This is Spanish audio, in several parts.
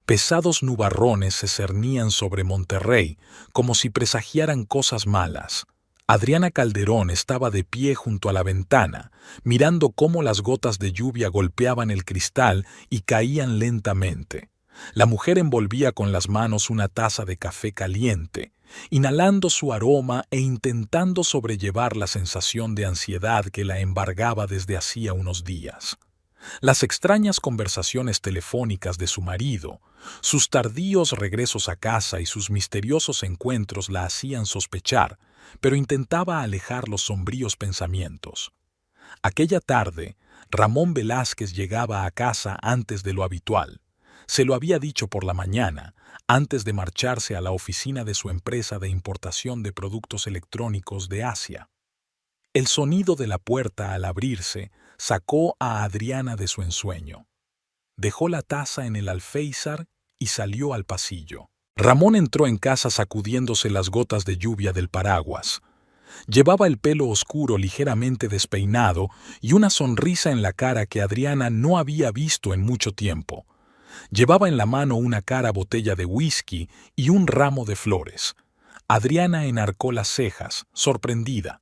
Pesados nubarrones se cernían sobre Monterrey, como si presagiaran cosas malas. Adriana Calderón estaba de pie junto a la ventana, mirando cómo las gotas de lluvia golpeaban el cristal y caían lentamente. La mujer envolvía con las manos una taza de café caliente, inhalando su aroma e intentando sobrellevar la sensación de ansiedad que la embargaba desde hacía unos días. Las extrañas conversaciones telefónicas de su marido, sus tardíos regresos a casa y sus misteriosos encuentros la hacían sospechar, pero intentaba alejar los sombríos pensamientos. Aquella tarde, Ramón Velázquez llegaba a casa antes de lo habitual. Se lo había dicho por la mañana, antes de marcharse a la oficina de su empresa de importación de productos electrónicos de Asia. El sonido de la puerta al abrirse sacó a Adriana de su ensueño. Dejó la taza en el alféizar y salió al pasillo. Ramón entró en casa sacudiéndose las gotas de lluvia del paraguas. Llevaba el pelo oscuro ligeramente despeinado y una sonrisa en la cara que Adriana no había visto en mucho tiempo. Llevaba en la mano una cara botella de whisky y un ramo de flores. Adriana enarcó las cejas, sorprendida.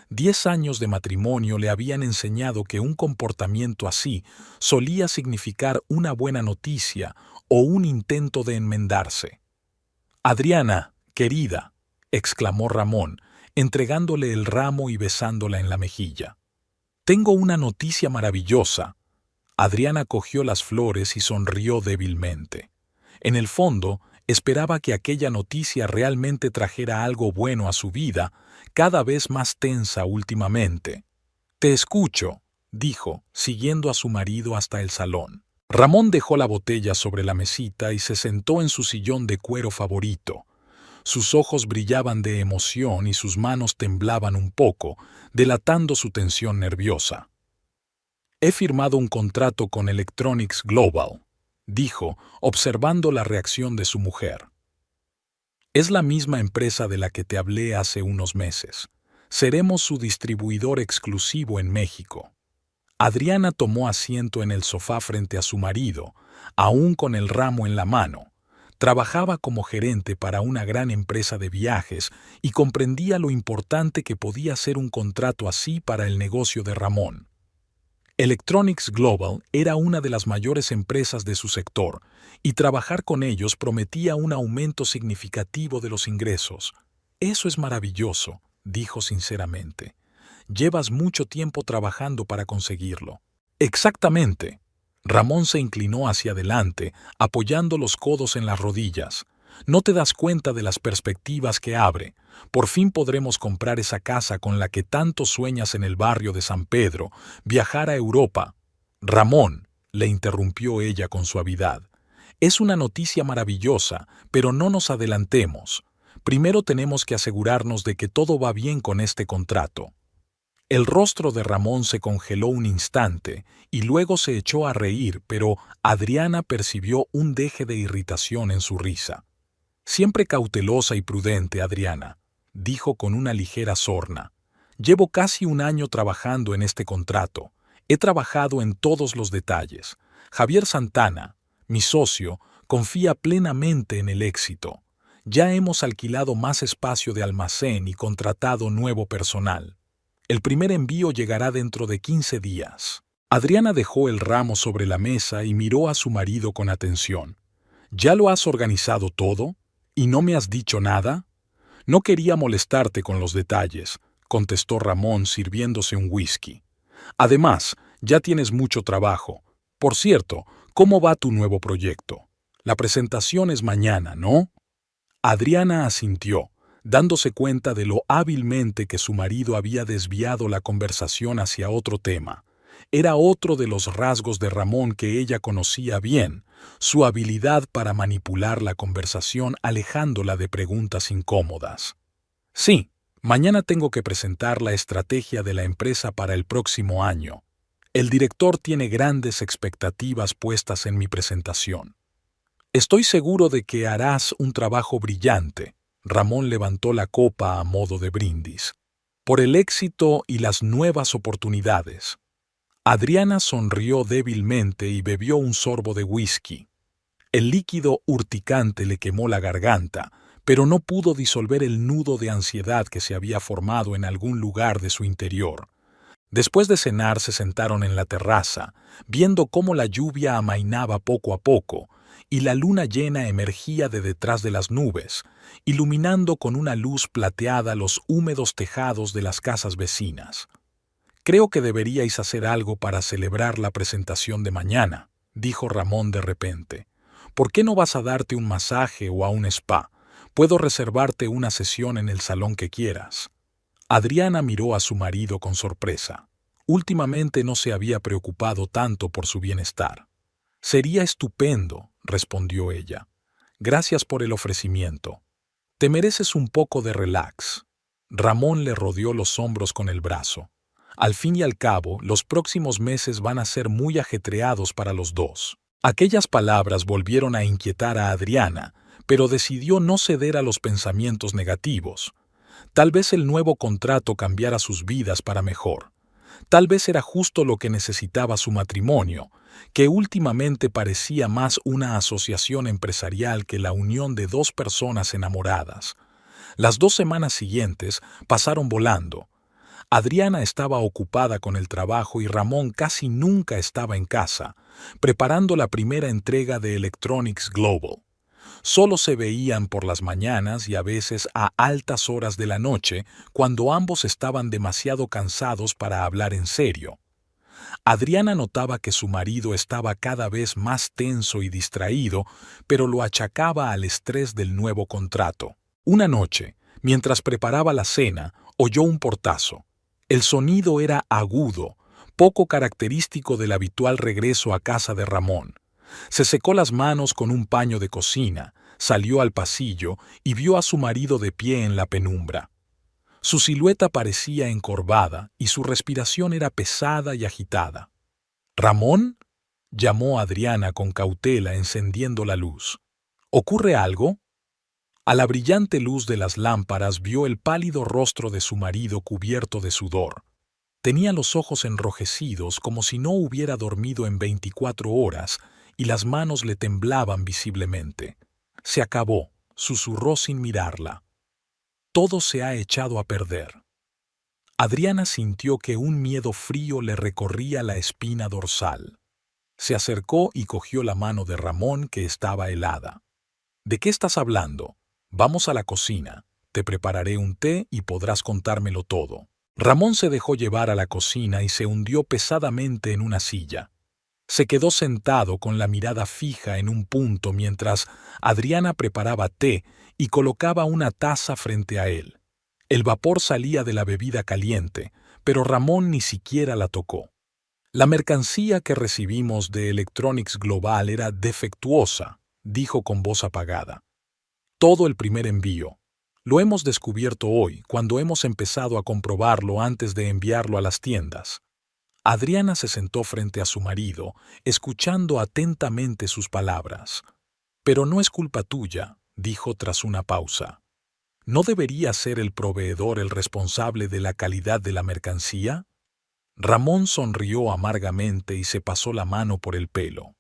10 años de matrimonio le habían enseñado que un comportamiento así solía significar una buena noticia o un intento de enmendarse. «Adriana, querida», exclamó Ramón, entregándole el ramo y besándola en la mejilla. «Tengo una noticia maravillosa». Adriana cogió las flores y sonrió débilmente. En el fondo, esperaba que aquella noticia realmente trajera algo bueno a su vida, cada vez más tensa últimamente. «Te escucho», dijo, siguiendo a su marido hasta el salón. Ramón dejó la botella sobre la mesita y se sentó en su sillón de cuero favorito. Sus ojos brillaban de emoción y sus manos temblaban un poco, delatando su tensión nerviosa. «He firmado un contrato con Electronics Global», dijo, observando la reacción de su mujer. «Es la misma empresa de la que te hablé hace unos meses. Seremos su distribuidor exclusivo en México». Adriana tomó asiento en el sofá frente a su marido, aún con el ramo en la mano. Trabajaba como gerente para una gran empresa de viajes y comprendía lo importante que podía ser un contrato así para el negocio de Ramón. Electronics Global era una de las mayores empresas de su sector, y trabajar con ellos prometía un aumento significativo de los ingresos. «Eso es maravilloso», dijo sinceramente. «Llevas mucho tiempo trabajando para conseguirlo». «Exactamente». Ramón se inclinó hacia adelante, apoyando los codos en las rodillas. «No te das cuenta de las perspectivas que abre. Por fin podremos comprar esa casa con la que tanto sueñas en el barrio de San Pedro, viajar a Europa». «Ramón», le interrumpió ella con suavidad, «es una noticia maravillosa, pero no nos adelantemos. Primero tenemos que asegurarnos de que todo va bien con este contrato». El rostro de Ramón se congeló un instante y luego se echó a reír, pero Adriana percibió un deje de irritación en su risa. «Siempre cautelosa y prudente, Adriana», dijo con una ligera sorna. «Llevo casi un año trabajando en este contrato. He trabajado en todos los detalles. Javier Santana, mi socio, confía plenamente en el éxito. Ya hemos alquilado más espacio de almacén y contratado nuevo personal. El primer envío llegará dentro de 15 días». Adriana dejó el ramo sobre la mesa y miró a su marido con atención. «¿Ya lo has organizado todo? ¿Y no me has dicho nada?» «No quería molestarte con los detalles», contestó Ramón sirviéndose un whisky. «Además, ya tienes mucho trabajo. Por cierto, ¿cómo va tu nuevo proyecto? La presentación es mañana, ¿no?» Adriana asintió, dándose cuenta de lo hábilmente que su marido había desviado la conversación hacia otro tema. Era otro de los rasgos de Ramón que ella conocía bien, su habilidad para manipular la conversación alejándola de preguntas incómodas. «Sí, mañana tengo que presentar la estrategia de la empresa para el próximo año. El director tiene grandes expectativas puestas en mi presentación. Estoy seguro de que harás un trabajo brillante». Ramón levantó la copa a modo de brindis. «Por el éxito y las nuevas oportunidades». Adriana sonrió débilmente y bebió un sorbo de whisky. El líquido urticante le quemó la garganta, pero no pudo disolver el nudo de ansiedad que se había formado en algún lugar de su interior. Después de cenar se sentaron en la terraza, viendo cómo la lluvia amainaba poco a poco, y la luna llena emergía de detrás de las nubes, iluminando con una luz plateada los húmedos tejados de las casas vecinas. «Creo que deberíais hacer algo para celebrar la presentación de mañana», dijo Ramón de repente. «¿Por qué no vas a darte un masaje o a un spa? Puedo reservarte una sesión en el salón que quieras». Adriana miró a su marido con sorpresa. Últimamente no se había preocupado tanto por su bienestar. «Sería estupendo», respondió ella. «Gracias por el ofrecimiento. Te mereces un poco de relax». Ramón le rodeó los hombros con el brazo. Al fin y al cabo, los próximos meses van a ser muy ajetreados para los dos. Aquellas palabras volvieron a inquietar a Adriana, pero decidió no ceder a los pensamientos negativos. Tal vez el nuevo contrato cambiara sus vidas para mejor. Tal vez era justo lo que necesitaba su matrimonio, que últimamente parecía más una asociación empresarial que la unión de dos personas enamoradas. Las 2 semanas siguientes pasaron volando. Adriana estaba ocupada con el trabajo y Ramón casi nunca estaba en casa, preparando la primera entrega de Electronics Global. Solo se veían por las mañanas y a veces a altas horas de la noche, cuando ambos estaban demasiado cansados para hablar en serio. Adriana notaba que su marido estaba cada vez más tenso y distraído, pero lo achacaba al estrés del nuevo contrato. Una noche, mientras preparaba la cena, oyó un portazo. El sonido era agudo, poco característico del habitual regreso a casa de Ramón. Se secó las manos con un paño de cocina, salió al pasillo y vio a su marido de pie en la penumbra. Su silueta parecía encorvada y su respiración era pesada y agitada. «¿Ramón?», llamó Adriana con cautela, encendiendo la luz. «¿Ocurre algo?». A la brillante luz de las lámparas vio el pálido rostro de su marido cubierto de sudor. Tenía los ojos enrojecidos como si no hubiera dormido en 24 horas y las manos le temblaban visiblemente. «Se acabó», susurró sin mirarla. «Todo se ha echado a perder». Adriana sintió que un miedo frío le recorría la espina dorsal. Se acercó y cogió la mano de Ramón, que estaba helada. «¿De qué estás hablando? Vamos a la cocina. Te prepararé un té y podrás contármelo todo». Ramón se dejó llevar a la cocina y se hundió pesadamente en una silla. Se quedó sentado con la mirada fija en un punto mientras Adriana preparaba té y colocaba una taza frente a él. El vapor salía de la bebida caliente, pero Ramón ni siquiera la tocó. «La mercancía que recibimos de Electronics Global era defectuosa», dijo con voz apagada. «Todo el primer envío. Lo hemos descubierto hoy, cuando hemos empezado a comprobarlo antes de enviarlo a las tiendas». Adriana se sentó frente a su marido, escuchando atentamente sus palabras. «Pero no es culpa tuya», dijo tras una pausa. «¿No debería ser el proveedor el responsable de la calidad de la mercancía?». Ramón sonrió amargamente y se pasó la mano por el pelo.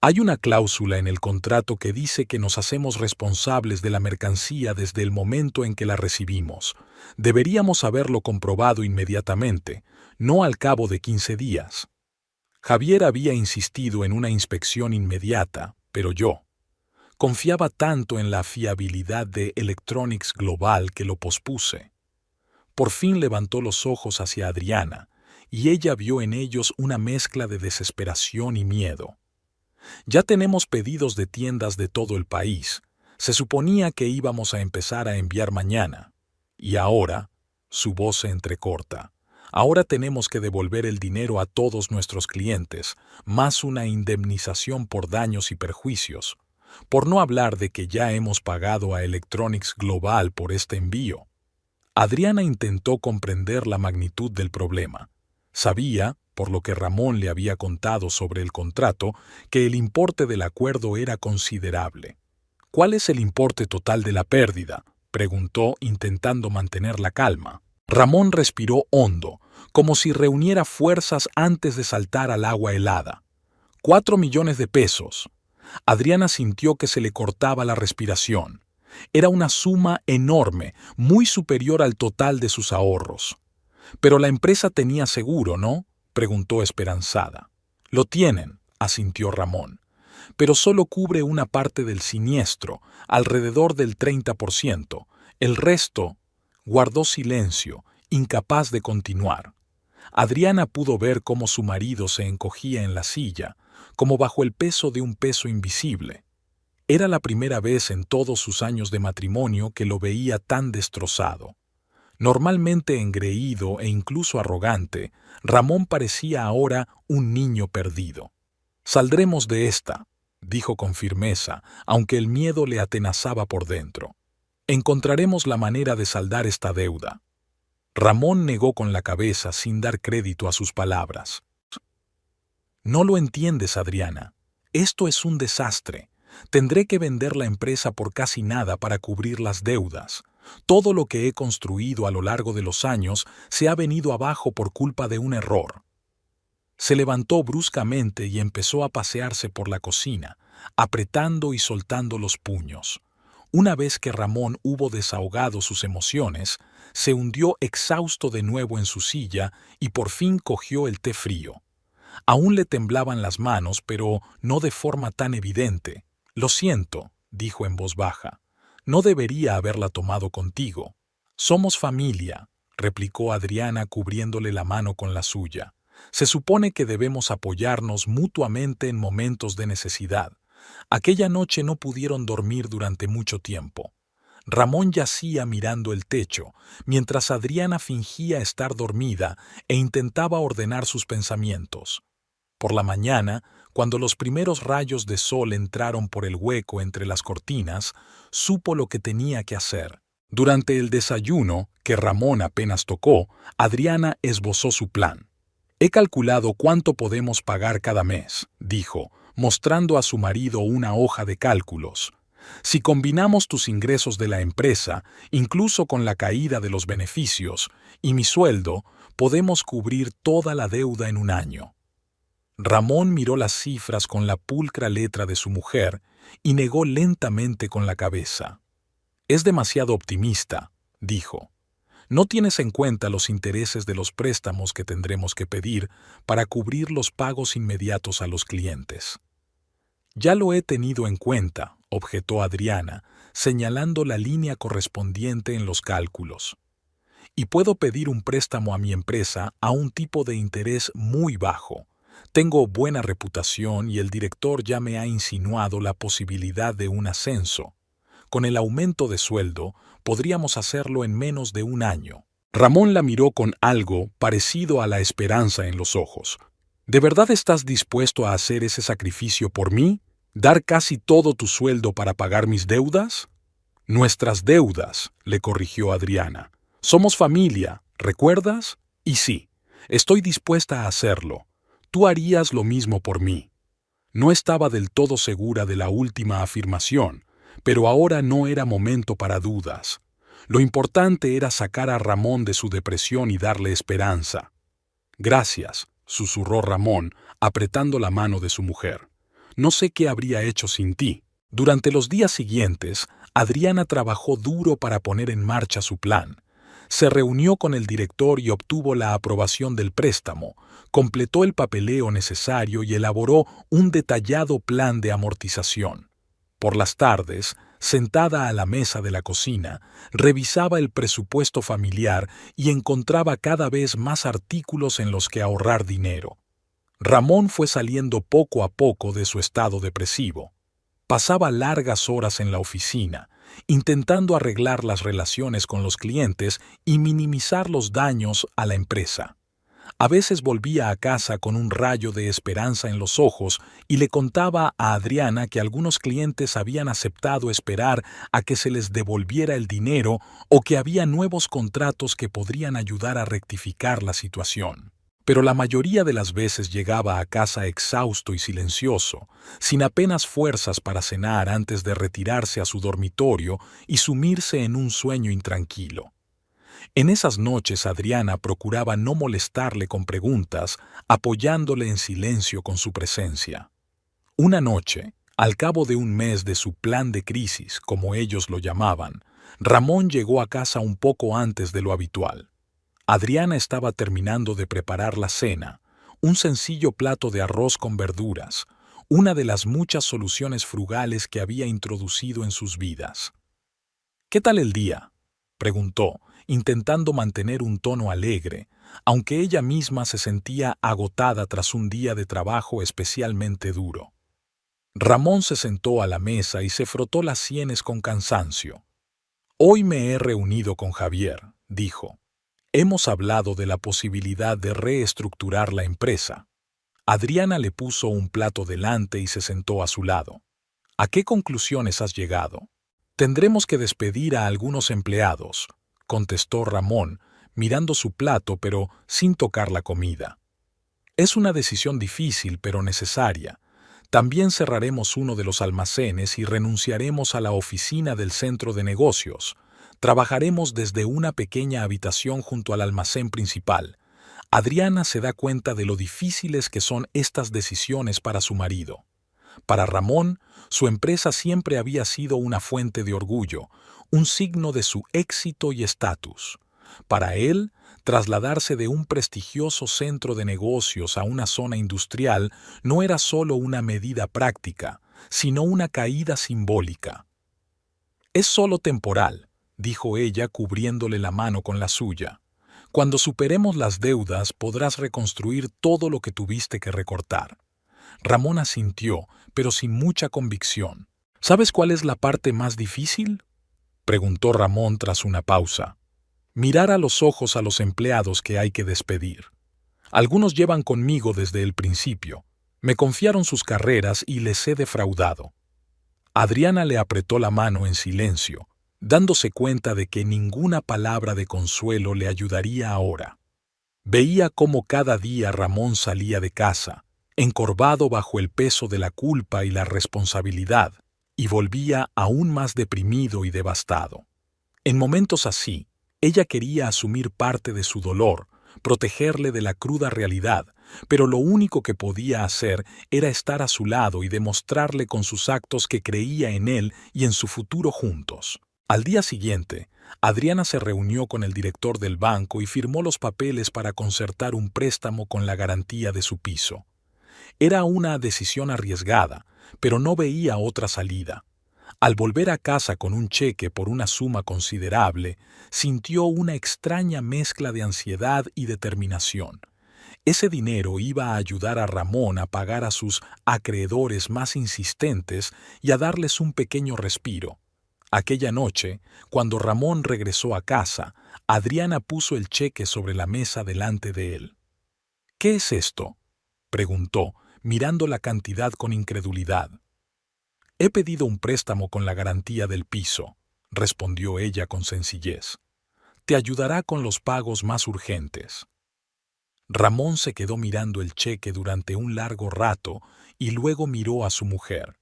«Hay una cláusula en el contrato que dice que nos hacemos responsables de la mercancía desde el momento en que la recibimos. Deberíamos haberlo comprobado inmediatamente, no al cabo de 15 días. Javier había insistido en una inspección inmediata, pero yo confiaba tanto en la fiabilidad de Electronics Global que lo pospuse». Por fin levantó los ojos hacia Adriana, y ella vio en ellos una mezcla de desesperación y miedo. «Ya tenemos pedidos de tiendas de todo el país. Se suponía que íbamos a empezar a enviar mañana. Y ahora», su voz se entrecorta, «ahora tenemos que devolver el dinero a todos nuestros clientes, más una indemnización por daños y perjuicios. Por no hablar de que ya hemos pagado a Electronics Global por este envío». Adriana intentó comprender la magnitud del problema. Sabía, por lo que Ramón le había contado sobre el contrato, que el importe del acuerdo era considerable. «¿Cuál es el importe total de la pérdida?», preguntó, intentando mantener la calma. Ramón respiró hondo, como si reuniera fuerzas antes de saltar al agua helada. 4 millones de pesos. Adriana sintió que se le cortaba la respiración. Era una suma enorme, muy superior al total de sus ahorros. «Pero la empresa tenía seguro, ¿no?», preguntó esperanzada. «Lo tienen», asintió Ramón, «pero solo cubre una parte del siniestro, alrededor del 30%. El resto…». Guardó silencio, incapaz de continuar. Adriana pudo ver cómo su marido se encogía en la silla, como bajo el peso de un peso invisible. Era la primera vez en todos sus años de matrimonio que lo veía tan destrozado. Normalmente engreído e incluso arrogante, Ramón parecía ahora un niño perdido. «Saldremos de esta», dijo con firmeza, aunque el miedo le atenazaba por dentro. «Encontraremos la manera de saldar esta deuda». Ramón negó con la cabeza sin dar crédito a sus palabras. «No lo entiendes, Adriana. Esto es un desastre. Tendré que vender la empresa por casi nada para cubrir las deudas. Todo lo que he construido a lo largo de los años se ha venido abajo por culpa de un error». Se levantó bruscamente y empezó a pasearse por la cocina, apretando y soltando los puños. Una vez que Ramón hubo desahogado sus emociones, se hundió exhausto de nuevo en su silla y por fin cogió el té frío. Aún le temblaban las manos, pero no de forma tan evidente. «Lo siento», dijo en voz baja. «No debería haberla tomado contigo». «Somos familia», replicó Adriana cubriéndole la mano con la suya. «Se supone que debemos apoyarnos mutuamente en momentos de necesidad». Aquella noche no pudieron dormir durante mucho tiempo. Ramón yacía mirando el techo, mientras Adriana fingía estar dormida e intentaba ordenar sus pensamientos. Por la mañana, cuando los primeros rayos de sol entraron por el hueco entre las cortinas, supo lo que tenía que hacer. Durante el desayuno, que Ramón apenas tocó, Adriana esbozó su plan. «He calculado cuánto podemos pagar cada mes», dijo, mostrando a su marido una hoja de cálculos. «Si combinamos tus ingresos de la empresa, incluso con la caída de los beneficios, y mi sueldo, podemos cubrir toda la deuda en un año». Ramón miró las cifras con la pulcra letra de su mujer y negó lentamente con la cabeza. «Es demasiado optimista», dijo. «No tienes en cuenta los intereses de los préstamos que tendremos que pedir para cubrir los pagos inmediatos a los clientes». «Ya lo he tenido en cuenta», objetó Adriana, señalando la línea correspondiente en los cálculos. «Y puedo pedir un préstamo a mi empresa a un tipo de interés muy bajo. Tengo buena reputación y el director ya me ha insinuado la posibilidad de un ascenso. Con el aumento de sueldo, podríamos hacerlo en menos de un año». Ramón la miró con algo parecido a la esperanza en los ojos. «¿De verdad estás dispuesto a hacer ese sacrificio por mí? ¿Dar casi todo tu sueldo para pagar mis deudas?» «Nuestras deudas», le corrigió Adriana. «Somos familia, ¿recuerdas? Y sí, estoy dispuesta a hacerlo. Tú harías lo mismo por mí». No estaba del todo segura de la última afirmación, pero ahora no era momento para dudas. Lo importante era sacar a Ramón de su depresión y darle esperanza. «Gracias», susurró Ramón, apretando la mano de su mujer. «No sé qué habría hecho sin ti». Durante los días siguientes, Adriana trabajó duro para poner en marcha su plan. Se reunió con el director y obtuvo la aprobación del préstamo, completó el papeleo necesario y elaboró un detallado plan de amortización. Por las tardes, sentada a la mesa de la cocina, revisaba el presupuesto familiar y encontraba cada vez más artículos en los que ahorrar dinero. Ramón fue saliendo poco a poco de su estado depresivo. Pasaba largas horas en la oficina, intentando arreglar las relaciones con los clientes y minimizar los daños a la empresa. A veces volvía a casa con un rayo de esperanza en los ojos y le contaba a Adriana que algunos clientes habían aceptado esperar a que se les devolviera el dinero o que había nuevos contratos que podrían ayudar a rectificar la situación. Pero la mayoría de las veces llegaba a casa exhausto y silencioso, sin apenas fuerzas para cenar antes de retirarse a su dormitorio y sumirse en un sueño intranquilo. En esas noches Adriana procuraba no molestarle con preguntas, apoyándole en silencio con su presencia. Una noche, Al cabo de un mes de su plan de crisis, como ellos lo llamaban, Ramón llegó a casa un poco antes de lo habitual. Adriana estaba terminando de preparar la cena, un sencillo plato de arroz con verduras, una de las muchas soluciones frugales que había introducido en sus vidas. «¿Qué tal el día?», preguntó, intentando mantener un tono alegre, aunque ella misma se sentía agotada tras un día de trabajo especialmente duro. Ramón se sentó a la mesa y se frotó las sienes con cansancio. «Hoy me he reunido con Javier», dijo. «Hemos hablado de la posibilidad de reestructurar la empresa». Adriana le puso un plato delante y se sentó a su lado. «¿A qué conclusiones has llegado?». «Tendremos que despedir a algunos empleados», contestó Ramón, mirando su plato pero sin tocar la comida. «Es una decisión difícil pero necesaria. También cerraremos uno de los almacenes y renunciaremos a la oficina del centro de negocios. Trabajaremos desde una pequeña habitación junto al almacén principal». Adriana se da cuenta de lo difíciles que son estas decisiones para su marido. Para Ramón, su empresa siempre había sido una fuente de orgullo, un signo de su éxito y estatus. Para él, trasladarse de un prestigioso centro de negocios a una zona industrial no era solo una medida práctica, sino una caída simbólica. «Es solo temporal», dijo ella cubriéndole la mano con la suya. «Cuando superemos las deudas podrás reconstruir todo lo que tuviste que recortar». Ramón asintió, pero sin mucha convicción. «¿Sabes cuál es la parte más difícil?», preguntó Ramón tras una pausa. «Mirar a los ojos a los empleados que hay que despedir. Algunos llevan conmigo desde el principio. Me confiaron sus carreras y les he defraudado». Adriana le apretó la mano en silencio, dándose cuenta de que ninguna palabra de consuelo le ayudaría ahora. Veía cómo cada día Ramón salía de casa, encorvado bajo el peso de la culpa y la responsabilidad, y volvía aún más deprimido y devastado. En momentos así, ella quería asumir parte de su dolor, protegerle de la cruda realidad, pero lo único que podía hacer era estar a su lado y demostrarle con sus actos que creía en él y en su futuro juntos. Al día siguiente, Adriana se reunió con el director del banco y firmó los papeles para concertar un préstamo con la garantía de su piso. Era una decisión arriesgada, pero no veía otra salida. Al volver a casa con un cheque por una suma considerable, sintió una extraña mezcla de ansiedad y determinación. Ese dinero iba a ayudar a Ramón a pagar a sus acreedores más insistentes y a darles un pequeño respiro. Aquella noche, cuando Ramón regresó a casa, Adriana puso el cheque sobre la mesa delante de él. «¿Qué es esto?», preguntó, mirando la cantidad con incredulidad. «He pedido un préstamo con la garantía del piso», respondió ella con sencillez. «Te ayudará con los pagos más urgentes». Ramón se quedó mirando el cheque durante un largo rato y luego miró a su mujer.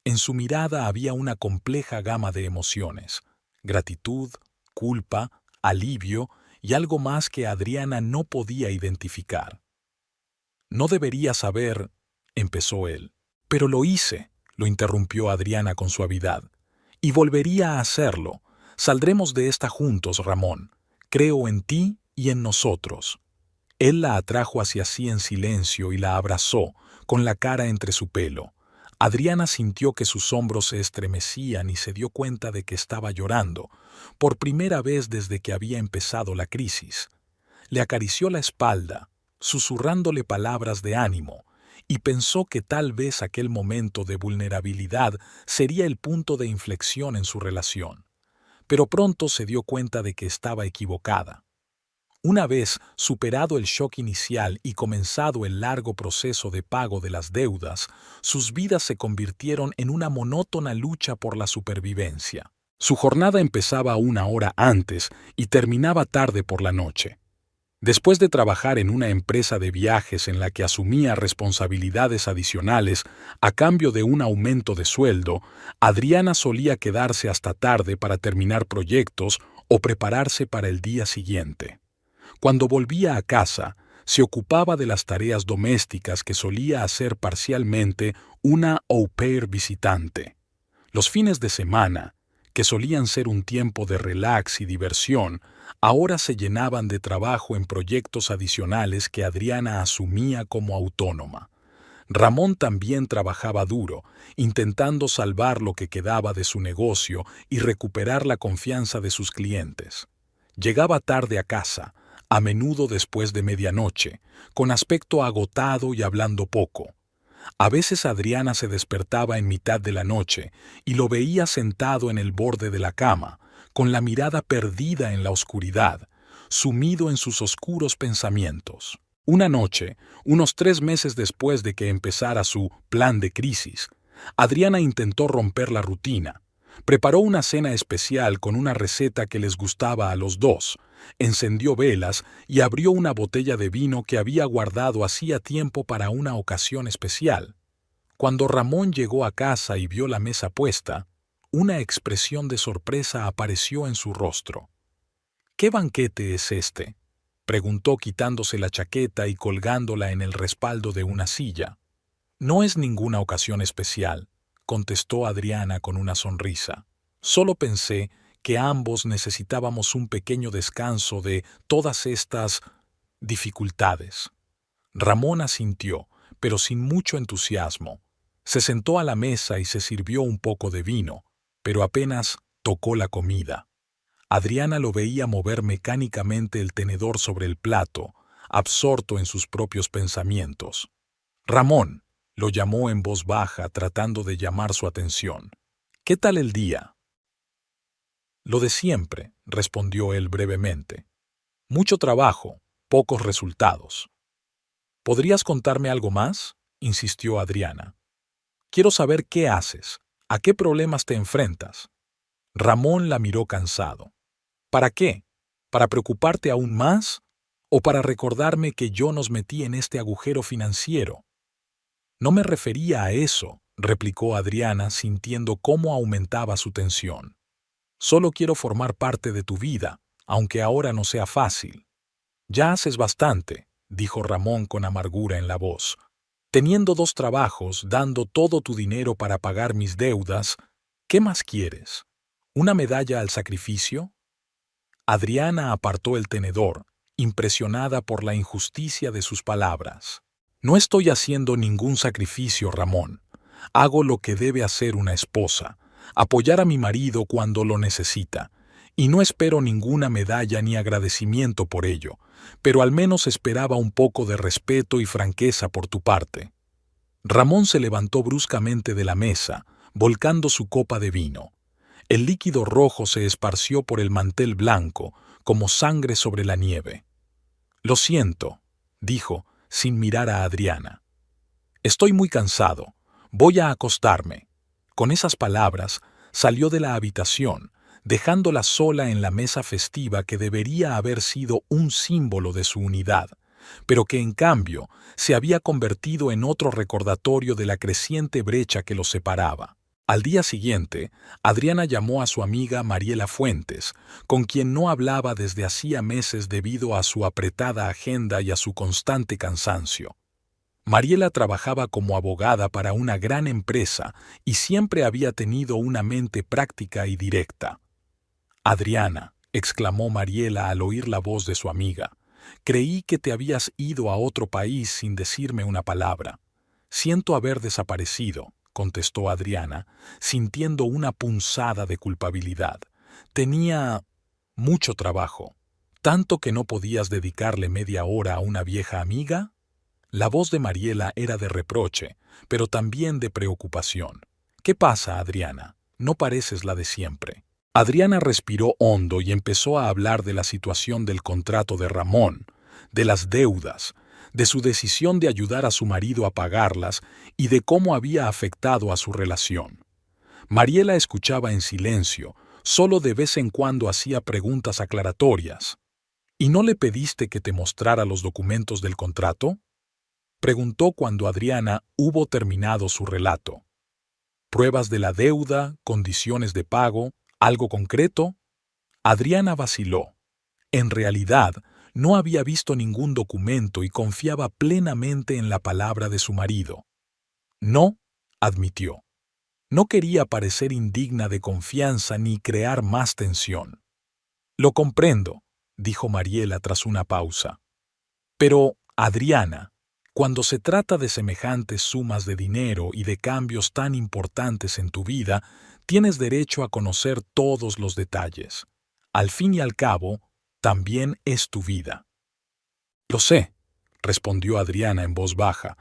En su mirada había una compleja gama de emociones: gratitud, culpa, alivio y algo más que Adriana no podía identificar. «No debería saber», empezó él. «Pero lo hice», lo interrumpió Adriana con suavidad. «Y volvería a hacerlo. Saldremos de esta juntos, Ramón. Creo en ti y en nosotros». Él la atrajo hacia sí en silencio y la abrazó, con la cara entre su pelo. Adriana sintió que sus hombros se estremecían y se dio cuenta de que estaba llorando, por primera vez desde que había empezado la crisis. Le acarició la espalda, susurrándole palabras de ánimo, y pensó que tal vez aquel momento de vulnerabilidad sería el punto de inflexión en su relación. Pero pronto se dio cuenta de que estaba equivocada. Una vez superado el shock inicial y comenzado el largo proceso de pago de las deudas, sus vidas se convirtieron en una monótona lucha por la supervivencia. Su jornada empezaba 1 hora antes y terminaba tarde por la noche. Después de trabajar en una empresa de viajes en la que asumía responsabilidades adicionales a cambio de un aumento de sueldo, Adriana solía quedarse hasta tarde para terminar proyectos o prepararse para el día siguiente. Cuando volvía a casa, Se ocupaba de las tareas domésticas que solía hacer parcialmente una au pair visitante. Los fines de semana, que solían ser un tiempo de relax y diversión, ahora se llenaban de trabajo en proyectos adicionales que Adriana asumía como autónoma. Ramón también trabajaba duro, intentando salvar lo que quedaba de su negocio y recuperar la confianza de sus clientes. Llegaba tarde a casa, a menudo después de medianoche, con aspecto agotado y hablando poco. A veces Adriana se despertaba en mitad de la noche y lo veía sentado en el borde de la cama, con la mirada perdida en la oscuridad, sumido en sus oscuros pensamientos. Una noche, unos 3 meses después de que empezara su plan de crisis, Adriana intentó romper la rutina. Preparó una cena especial con una receta que les gustaba a los dos, encendió velas y abrió una botella de vino que había guardado hacía tiempo para una ocasión especial. Cuando Ramón llegó a casa y vio la mesa puesta, una expresión de sorpresa apareció en su rostro. «¿Qué banquete es este?», preguntó quitándose la chaqueta y colgándola en el respaldo de una silla. «No es ninguna ocasión especial», contestó Adriana con una sonrisa. «Solo pensé que ambos necesitábamos un pequeño descanso de todas estas dificultades». Ramón asintió, pero sin mucho entusiasmo. Se sentó a la mesa y se sirvió un poco de vino, pero apenas tocó la comida. Adriana lo veía mover mecánicamente el tenedor sobre el plato, absorto en sus propios pensamientos. «Ramón», lo llamó en voz baja, tratando de llamar su atención. «¿Qué tal el día?». «Lo de siempre», respondió él brevemente. «Mucho trabajo, pocos resultados». «¿Podrías contarme algo más?», insistió Adriana. «Quiero saber qué haces, a qué problemas te enfrentas». Ramón la miró cansado. «¿Para qué? ¿Para preocuparte aún más? ¿O para recordarme que yo nos metí en este agujero financiero?». «No me refería a eso», replicó Adriana, sintiendo cómo aumentaba su tensión. «Solo quiero formar parte de tu vida, aunque ahora no sea fácil». «Ya haces bastante», dijo Ramón con amargura en la voz. «Teniendo 2 trabajos, dando todo tu dinero para pagar mis deudas, ¿qué más quieres? ¿Una medalla al sacrificio?». Adriana apartó el tenedor, impresionada por la injusticia de sus palabras. «No estoy haciendo ningún sacrificio, Ramón. Hago lo que debe hacer una esposa, apoyar a mi marido cuando lo necesita, y no espero ninguna medalla ni agradecimiento por ello, pero al menos esperaba un poco de respeto y franqueza por tu parte». Ramón se levantó bruscamente de la mesa, volcando su copa de vino. El líquido rojo se esparció por el mantel blanco, como sangre sobre la nieve. «Lo siento», dijo, sin mirar a Adriana. «Estoy muy cansado. Voy a acostarme». Con esas palabras, salió de la habitación, dejándola sola en la mesa festiva que debería haber sido un símbolo de su unidad, pero que en cambio se había convertido en otro recordatorio de la creciente brecha que los separaba. Al día siguiente, Adriana llamó a su amiga Mariela Fuentes, con quien no hablaba desde hacía meses debido a su apretada agenda y a su constante cansancio. Mariela trabajaba como abogada para una gran empresa y siempre había tenido una mente práctica y directa. «Adriana», exclamó Mariela al oír la voz de su amiga, «creí que te habías ido a otro país sin decirme una palabra». «Siento haber desaparecido», contestó Adriana, sintiendo una punzada de culpabilidad. «Tenía mucho trabajo. ¿Tanto que no podías dedicarle media hora a una vieja amiga?». La voz de Mariela era de reproche, pero también de preocupación. «¿Qué pasa, Adriana? No pareces la de siempre». Adriana respiró hondo y empezó a hablar de la situación del contrato de Ramón, de las deudas, de su decisión de ayudar a su marido a pagarlas y de cómo había afectado a su relación. Mariela escuchaba en silencio, solo de vez en cuando hacía preguntas aclaratorias. «¿Y no le pediste que te mostrara los documentos del contrato?», preguntó cuando Adriana hubo terminado su relato. «¿Pruebas de la deuda, condiciones de pago, algo concreto?». Adriana vaciló. En realidad, No había visto ningún documento y confiaba plenamente en la palabra de su marido. No, admitió. No quería parecer indigna de confianza ni crear más tensión. Lo comprendo, dijo Mariela tras una pausa. Pero, Adriana, cuando se trata de semejantes sumas de dinero y de cambios tan importantes en tu vida, tienes derecho a conocer todos los detalles. Al fin y al cabo, también es tu vida. Lo sé, respondió Adriana en voz baja.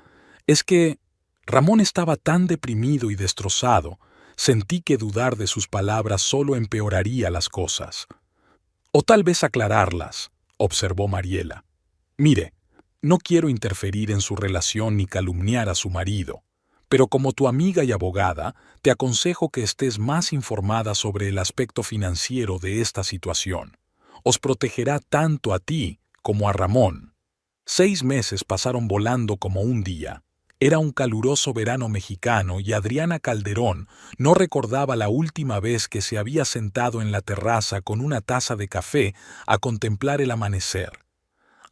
Es que Ramón estaba tan deprimido y destrozado, sentí que dudar de sus palabras solo empeoraría las cosas. O tal vez aclararlas, observó Mariela. Mire, no quiero interferir en su relación ni calumniar a su marido, pero como tu amiga y abogada, te aconsejo que estés más informada sobre el aspecto financiero de esta situación. Os protegerá tanto a ti como a Ramón. 6 meses pasaron volando como un día. Era un caluroso verano mexicano y Adriana Calderón no recordaba la última vez que se había sentado en la terraza con una taza de café a contemplar el amanecer.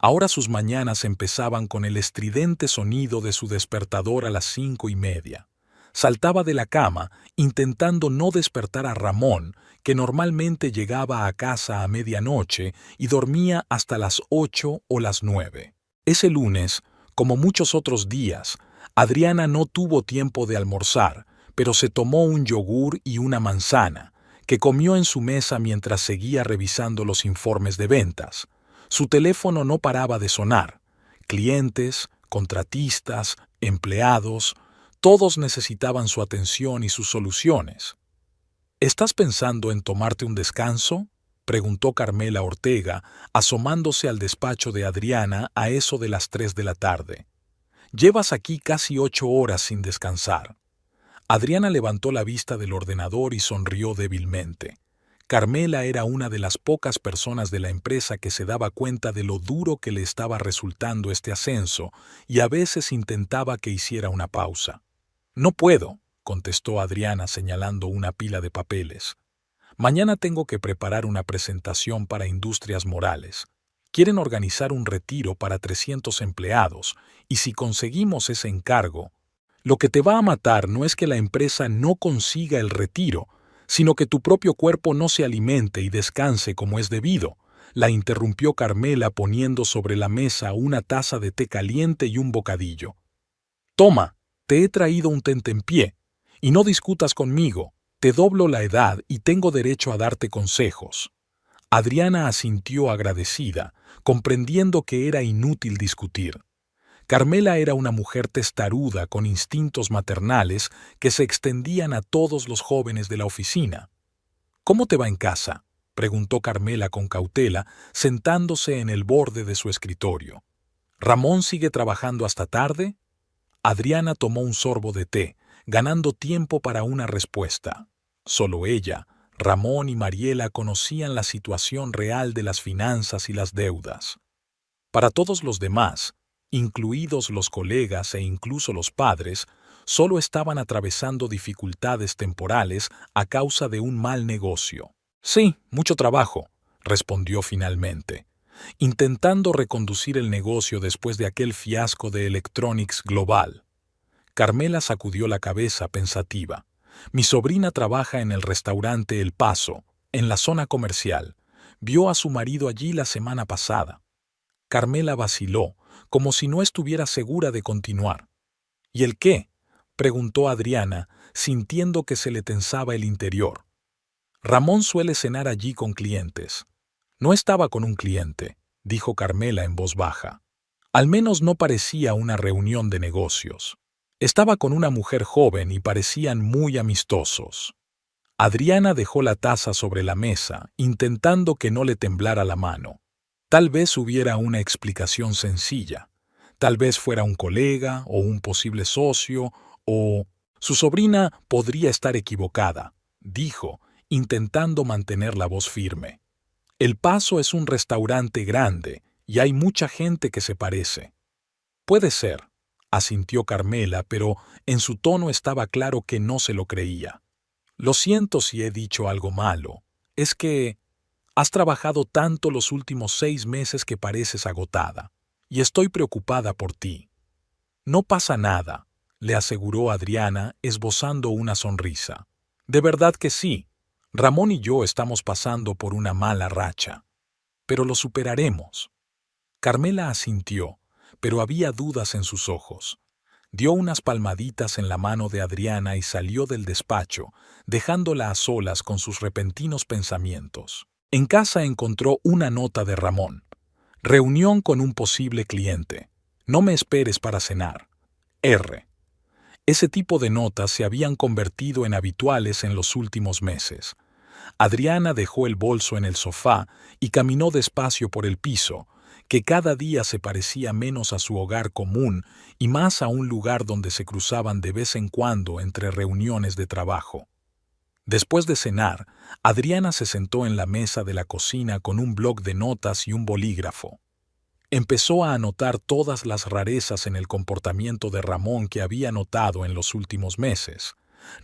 Ahora sus mañanas empezaban con el estridente sonido de su despertador a las 5:30. Saltaba de la cama, intentando no despertar a Ramón, que normalmente llegaba a casa a medianoche y dormía hasta las 8 o las 9. Ese lunes, como muchos otros días, Adriana no tuvo tiempo de almorzar, pero se tomó un yogur y una manzana, que comió en su mesa mientras seguía revisando los informes de ventas. Su teléfono no paraba de sonar. Clientes, contratistas, empleados, todos necesitaban su atención y sus soluciones. ¿Estás pensando en tomarte un descanso?, preguntó Carmela Ortega, asomándose al despacho de Adriana a eso de las 3 de la tarde. Llevas aquí casi 8 horas sin descansar. Adriana levantó la vista del ordenador y sonrió débilmente. Carmela era una de las pocas personas de la empresa que se daba cuenta de lo duro que le estaba resultando este ascenso y a veces intentaba que hiciera una pausa. No puedo, contestó Adriana señalando una pila de papeles. Mañana tengo que preparar una presentación para Industrias Morales. Quieren organizar un retiro para 300 empleados y si conseguimos ese encargo, lo que te va a matar no es que la empresa no consiga el retiro, sino que tu propio cuerpo no se alimente y descanse como es debido, la interrumpió Carmela poniendo sobre la mesa una taza de té caliente y un bocadillo. Toma, te he traído un tentempié, y no discutas conmigo, te doblo la edad y tengo derecho a darte consejos. Adriana asintió agradecida, comprendiendo que era inútil discutir. Carmela era una mujer testaruda con instintos maternales que se extendían a todos los jóvenes de la oficina. ¿Cómo te va en casa?, preguntó Carmela con cautela, sentándose en el borde de su escritorio. ¿Ramón sigue trabajando hasta tarde? Adriana tomó un sorbo de té, ganando tiempo para una respuesta. Solo ella, Ramón y Mariela conocían la situación real de las finanzas y las deudas. Para todos los demás, incluidos los colegas e incluso los padres, solo estaban atravesando dificultades temporales a causa de un mal negocio. Sí, mucho trabajo, respondió finalmente, intentando reconducir el negocio después de aquel fiasco de Electronics Global. Carmela sacudió la cabeza pensativa. Mi sobrina trabaja en el restaurante El Paso, en la zona comercial. Vio a su marido allí la semana pasada. Carmela vaciló, como si no estuviera segura de continuar. ¿Y el qué?, preguntó Adriana, sintiendo que se le tensaba el interior. Ramón suele cenar allí con clientes. No estaba con un cliente, dijo Carmela en voz baja. Al menos no parecía una reunión de negocios. Estaba con una mujer joven y parecían muy amistosos. Adriana dejó la taza sobre la mesa, intentando que no le temblara la mano. Tal vez hubiera una explicación sencilla. Tal vez fuera un colega o un posible socio o... Su sobrina podría estar equivocada, dijo, intentando mantener la voz firme. El Paso es un restaurante grande y hay mucha gente que se parece. Puede ser, asintió Carmela, pero en su tono estaba claro que no se lo creía. Lo siento si he dicho algo malo. Es que... Has trabajado tanto los últimos 6 meses que pareces agotada, y estoy preocupada por ti. No pasa nada, le aseguró Adriana, esbozando una sonrisa. De verdad que sí. Ramón y yo estamos pasando por una mala racha. Pero lo superaremos. Carmela asintió, pero había dudas en sus ojos. Dio unas palmaditas en la mano de Adriana y salió del despacho, dejándola a solas con sus repentinos pensamientos. En casa encontró una nota de Ramón. Reunión con un posible cliente. No me esperes para cenar. R. Ese tipo de notas se habían convertido en habituales en los últimos meses. Adriana dejó el bolso en el sofá y caminó despacio por el piso, que cada día se parecía menos a su hogar común y más a un lugar donde se cruzaban de vez en cuando entre reuniones de trabajo. Después de cenar, Adriana se sentó en la mesa de la cocina con un bloc de notas y un bolígrafo. Empezó a anotar todas las rarezas en el comportamiento de Ramón que había notado en los últimos meses.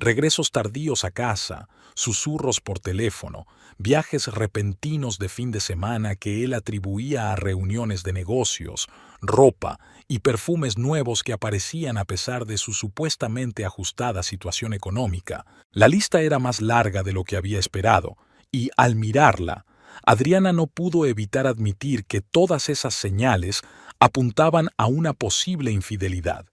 Regresos tardíos a casa, susurros por teléfono, viajes repentinos de fin de semana que él atribuía a reuniones de negocios, ropa y perfumes nuevos que aparecían a pesar de su supuestamente ajustada situación económica. La lista era más larga de lo que había esperado, y al mirarla, Adriana no pudo evitar admitir que todas esas señales apuntaban a una posible infidelidad.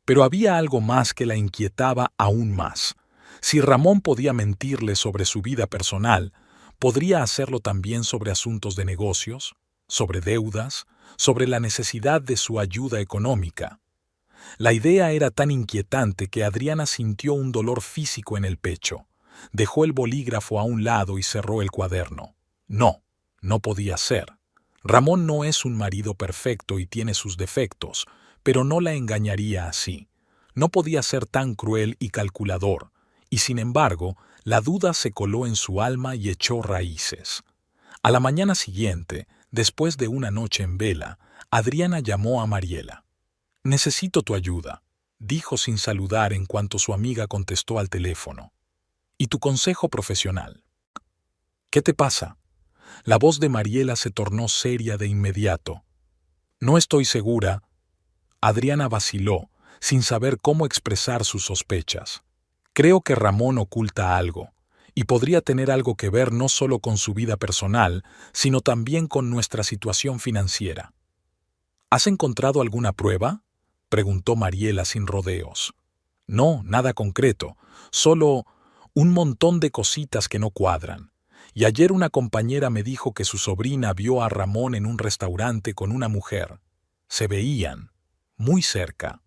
Pero había algo más que la inquietaba aún más. Si Ramón podía mentirle sobre su vida personal, ¿podría hacerlo también sobre asuntos de negocios, sobre deudas, sobre la necesidad de su ayuda económica? La idea era tan inquietante que Adriana sintió un dolor físico en el pecho. Dejó el bolígrafo a un lado y cerró el cuaderno. No, no podía ser. Ramón no es un marido perfecto y tiene sus defectos, pero no la engañaría así. No podía ser tan cruel y calculador, y sin embargo, la duda se coló en su alma y echó raíces. A la mañana siguiente, después de una noche en vela, Adriana llamó a Mariela. «Necesito tu ayuda», dijo sin saludar en cuanto su amiga contestó al teléfono. «Y tu consejo profesional». «¿Qué te pasa?». La voz de Mariela se tornó seria de inmediato. «No estoy segura». Adriana vaciló, sin saber cómo expresar sus sospechas. «Creo que Ramón oculta algo, y podría tener algo que ver no solo con su vida personal, sino también con nuestra situación financiera». «¿Has encontrado alguna prueba?», preguntó Mariela sin rodeos. «No, nada concreto, solo un montón de cositas que no cuadran. Y ayer una compañera me dijo que su sobrina vio a Ramón en un restaurante con una mujer. Se veían, muy cerca».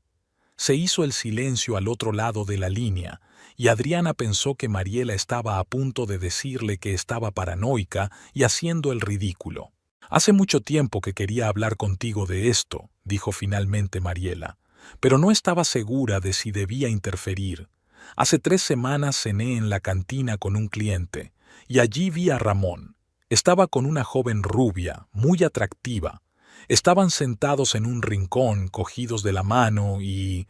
Se hizo el silencio al otro lado de la línea, y Adriana pensó que Mariela estaba a punto de decirle que estaba paranoica y haciendo el ridículo. «Hace mucho tiempo que quería hablar contigo de esto», dijo finalmente Mariela, «pero no estaba segura de si debía interferir. Hace 3 semanas cené en la cantina con un cliente, y allí vi a Ramón. Estaba con una joven rubia, muy atractiva. Estaban sentados en un rincón, cogidos de la mano y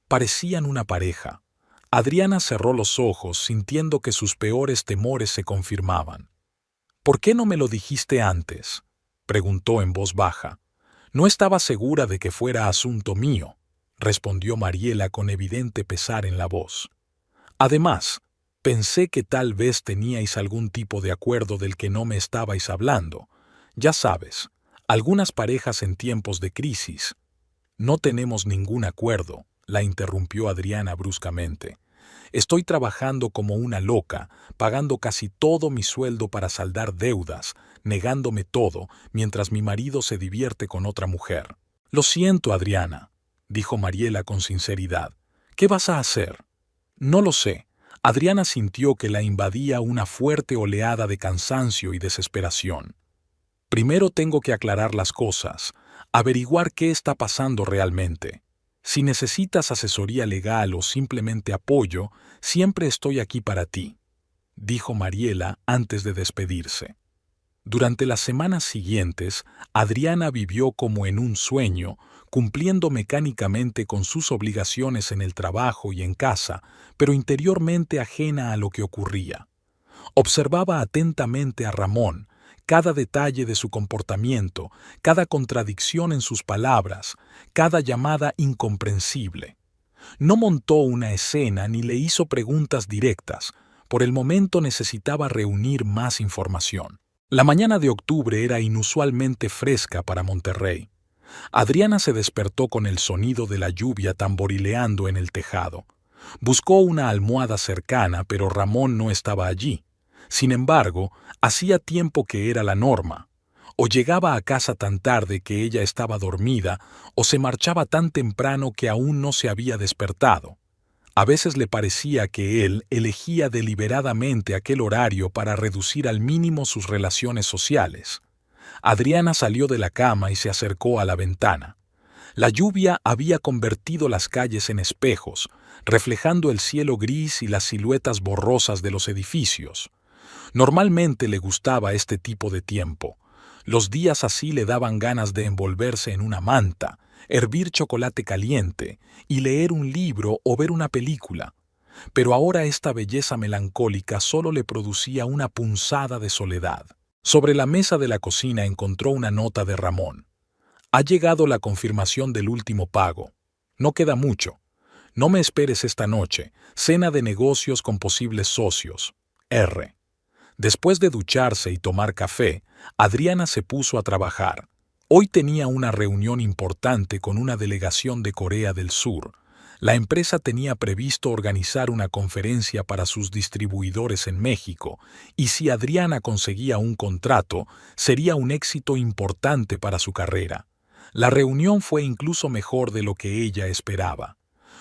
parecían una pareja». Adriana cerró los ojos, sintiendo que sus peores temores se confirmaban. «¿Por qué no me lo dijiste antes?», preguntó en voz baja. «No estaba segura de que fuera asunto mío», respondió Mariela con evidente pesar en la voz. «Además, pensé que tal vez teníais algún tipo de acuerdo del que no me estabais hablando. Ya sabes, algunas parejas en tiempos de crisis». «No tenemos ningún acuerdo», la interrumpió Adriana bruscamente. «Estoy trabajando como una loca, pagando casi todo mi sueldo para saldar deudas, negándome todo, mientras mi marido se divierte con otra mujer». «Lo siento, Adriana», dijo Mariela con sinceridad. «¿Qué vas a hacer?». «No lo sé». Adriana sintió que la invadía una fuerte oleada de cansancio y desesperación. «Primero tengo que aclarar las cosas, averiguar qué está pasando realmente. Si necesitas asesoría legal o simplemente apoyo, siempre estoy aquí para ti», dijo Mariela antes de despedirse. Durante las semanas siguientes, Adriana vivió como en un sueño, cumpliendo mecánicamente con sus obligaciones en el trabajo y en casa, pero interiormente ajena a lo que ocurría. Observaba atentamente a Ramón, cada detalle de su comportamiento, cada contradicción en sus palabras, cada llamada incomprensible. No montó una escena ni le hizo preguntas directas. Por el momento necesitaba reunir más información. La mañana de octubre era inusualmente fresca para Monterrey. Adriana se despertó con el sonido de la lluvia tamborileando en el tejado. Buscó una almohada cercana, pero Ramón no estaba allí. Sin embargo, hacía tiempo que era la norma. O llegaba a casa tan tarde que ella estaba dormida, o se marchaba tan temprano que aún no se había despertado. A veces le parecía que él elegía deliberadamente aquel horario para reducir al mínimo sus relaciones sociales. Adriana salió de la cama y se acercó a la ventana. La lluvia había convertido las calles en espejos, reflejando el cielo gris y las siluetas borrosas de los edificios. Normalmente le gustaba este tipo de tiempo. Los días así le daban ganas de envolverse en una manta, hervir chocolate caliente y leer un libro o ver una película. Pero ahora esta belleza melancólica solo le producía una punzada de soledad. Sobre la mesa de la cocina encontró una nota de Ramón. Ha llegado la confirmación del último pago. No queda mucho. No me esperes esta noche. Cena de negocios con posibles socios. R. Después de ducharse y tomar café, Adriana se puso a trabajar. Hoy tenía una reunión importante con una delegación de Corea del Sur. La empresa tenía previsto organizar una conferencia para sus distribuidores en México, y si Adriana conseguía un contrato, sería un éxito importante para su carrera. La reunión fue incluso mejor de lo que ella esperaba.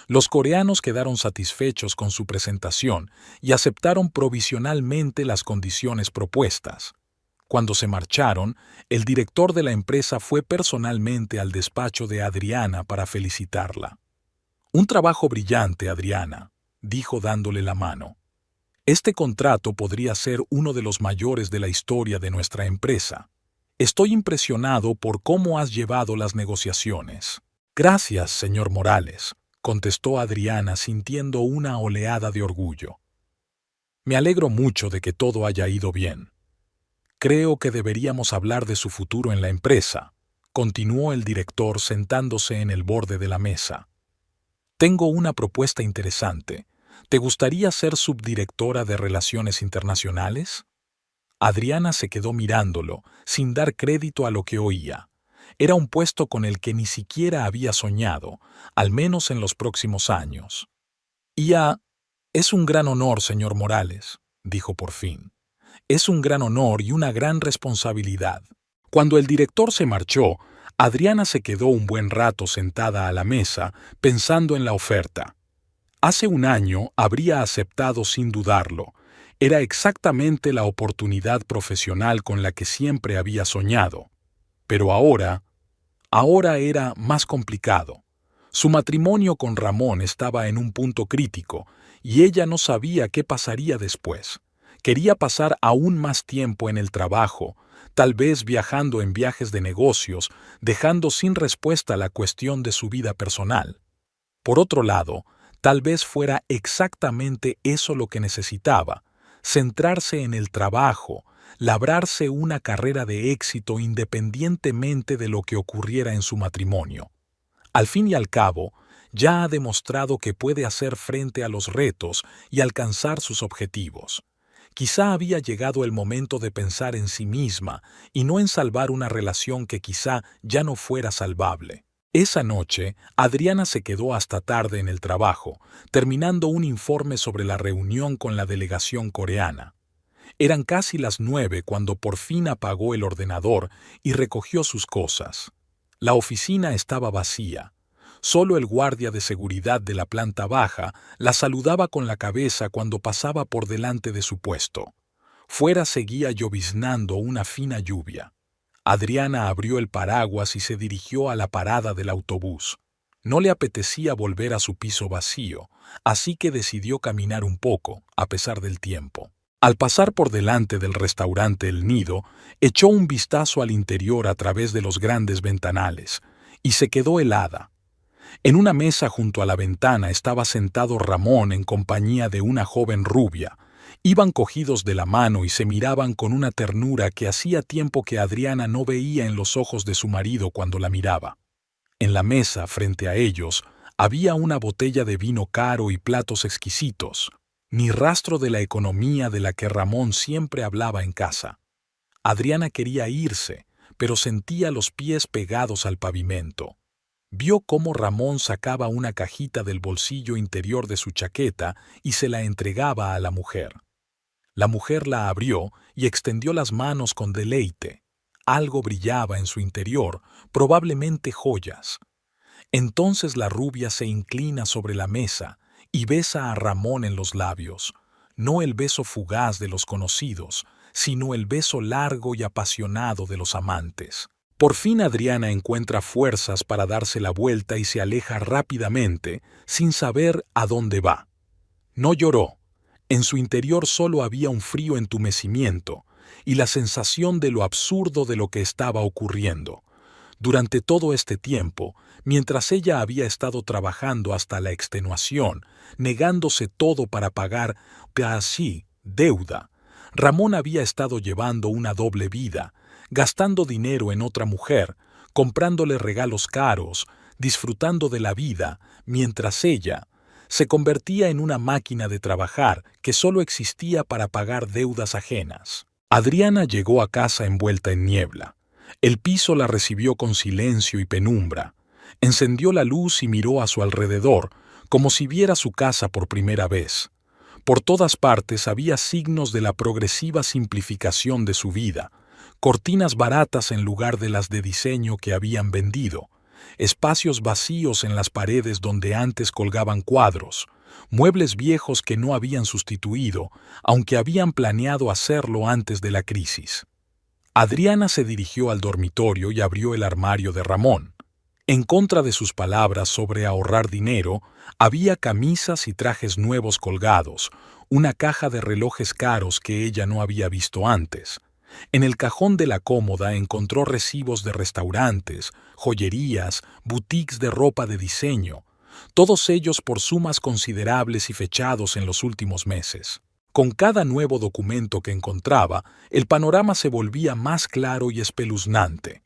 Los coreanos quedaron satisfechos con su presentación y aceptaron provisionalmente las condiciones propuestas. Cuando se marcharon, el director de la empresa fue personalmente al despacho de Adriana para felicitarla. «Un trabajo brillante, Adriana», dijo dándole la mano. «Este contrato podría ser uno de los mayores de la historia de nuestra empresa. Estoy impresionado por cómo has llevado las negociaciones». «Gracias, señor Morales», contestó Adriana sintiendo una oleada de orgullo. «Me alegro mucho de que todo haya ido bien. Creo que deberíamos hablar de su futuro en la empresa», continuó el director sentándose en el borde de la mesa. «Tengo una propuesta interesante. ¿Te gustaría ser subdirectora de Relaciones Internacionales?» Adriana se quedó mirándolo, sin dar crédito a lo que oía. Era un puesto con el que ni siquiera había soñado, al menos en los próximos años. «Es un gran honor, señor Morales», dijo por fin. «Es un gran honor y una gran responsabilidad». Cuando el director se marchó, Adriana se quedó un buen rato sentada a la mesa, pensando en la oferta. Hace un año habría aceptado sin dudarlo. Era exactamente la oportunidad profesional con la que siempre había soñado. Pero ahora era más complicado. Su matrimonio con Ramón estaba en un punto crítico, y ella no sabía qué pasaría después. Quería pasar aún más tiempo en el trabajo, tal vez viajando en viajes de negocios, dejando sin respuesta la cuestión de su vida personal. Por otro lado, tal vez fuera exactamente eso lo que necesitaba, centrarse en el trabajo, labrarse una carrera de éxito independientemente de lo que ocurriera en su matrimonio. Al fin y al cabo, ya ha demostrado que puede hacer frente a los retos y alcanzar sus objetivos. Quizá había llegado el momento de pensar en sí misma y no en salvar una relación que quizá ya no fuera salvable. Esa noche, Adriana se quedó hasta tarde en el trabajo, terminando un informe sobre la reunión con la delegación coreana. Eran casi las 9 cuando por fin apagó el ordenador y recogió sus cosas. La oficina estaba vacía. Solo el guardia de seguridad de la planta baja la saludaba con la cabeza cuando pasaba por delante de su puesto. Fuera seguía lloviznando una fina lluvia. Adriana abrió el paraguas y se dirigió a la parada del autobús. No le apetecía volver a su piso vacío, así que decidió caminar un poco, a pesar del tiempo. Al pasar por delante del restaurante El Nido, echó un vistazo al interior a través de los grandes ventanales, y se quedó helada. En una mesa junto a la ventana estaba sentado Ramón en compañía de una joven rubia, Iban cogidos de la mano y se miraban con una ternura que hacía tiempo que Adriana no veía en los ojos de su marido cuando la miraba. En la mesa, frente a ellos, había una botella de vino caro y platos exquisitos, ni rastro de la economía de la que Ramón siempre hablaba en casa. Adriana quería irse, pero sentía los pies pegados al pavimento. Vio cómo Ramón sacaba una cajita del bolsillo interior de su chaqueta y se la entregaba a la mujer. La mujer la abrió y extendió las manos con deleite. Algo brillaba en su interior, probablemente joyas. Entonces la rubia se inclina sobre la mesa y besa a Ramón en los labios, no el beso fugaz de los conocidos, sino el beso largo y apasionado de los amantes. Por fin Adriana encuentra fuerzas para darse la vuelta y se aleja rápidamente, sin saber a dónde va. No lloró. En su interior solo había un frío entumecimiento y la sensación de lo absurdo de lo que estaba ocurriendo. Durante todo este tiempo, mientras ella había estado trabajando hasta la extenuación, negándose todo para pagar así deuda, Ramón había estado llevando una doble vida, gastando dinero en otra mujer, comprándole regalos caros, disfrutando de la vida, mientras ella se convertía en una máquina de trabajar que solo existía para pagar deudas ajenas. Adriana llegó a casa envuelta en niebla. El piso la recibió con silencio y penumbra. Encendió la luz y miró a su alrededor, como si viera su casa por primera vez. Por todas partes había signos de la progresiva simplificación de su vida, cortinas baratas en lugar de las de diseño que habían vendido, espacios vacíos en las paredes donde antes colgaban cuadros, muebles viejos que no habían sustituido, aunque habían planeado hacerlo antes de la crisis. Adriana se dirigió al dormitorio y abrió el armario de Ramón. En contra de sus palabras sobre ahorrar dinero, había camisas y trajes nuevos colgados, una caja de relojes caros que ella no había visto antes. En el cajón de la cómoda encontró recibos de restaurantes, joyerías, boutiques de ropa de diseño, todos ellos por sumas considerables y fechados en los últimos meses. Con cada nuevo documento que encontraba, el panorama se volvía más claro y espeluznante.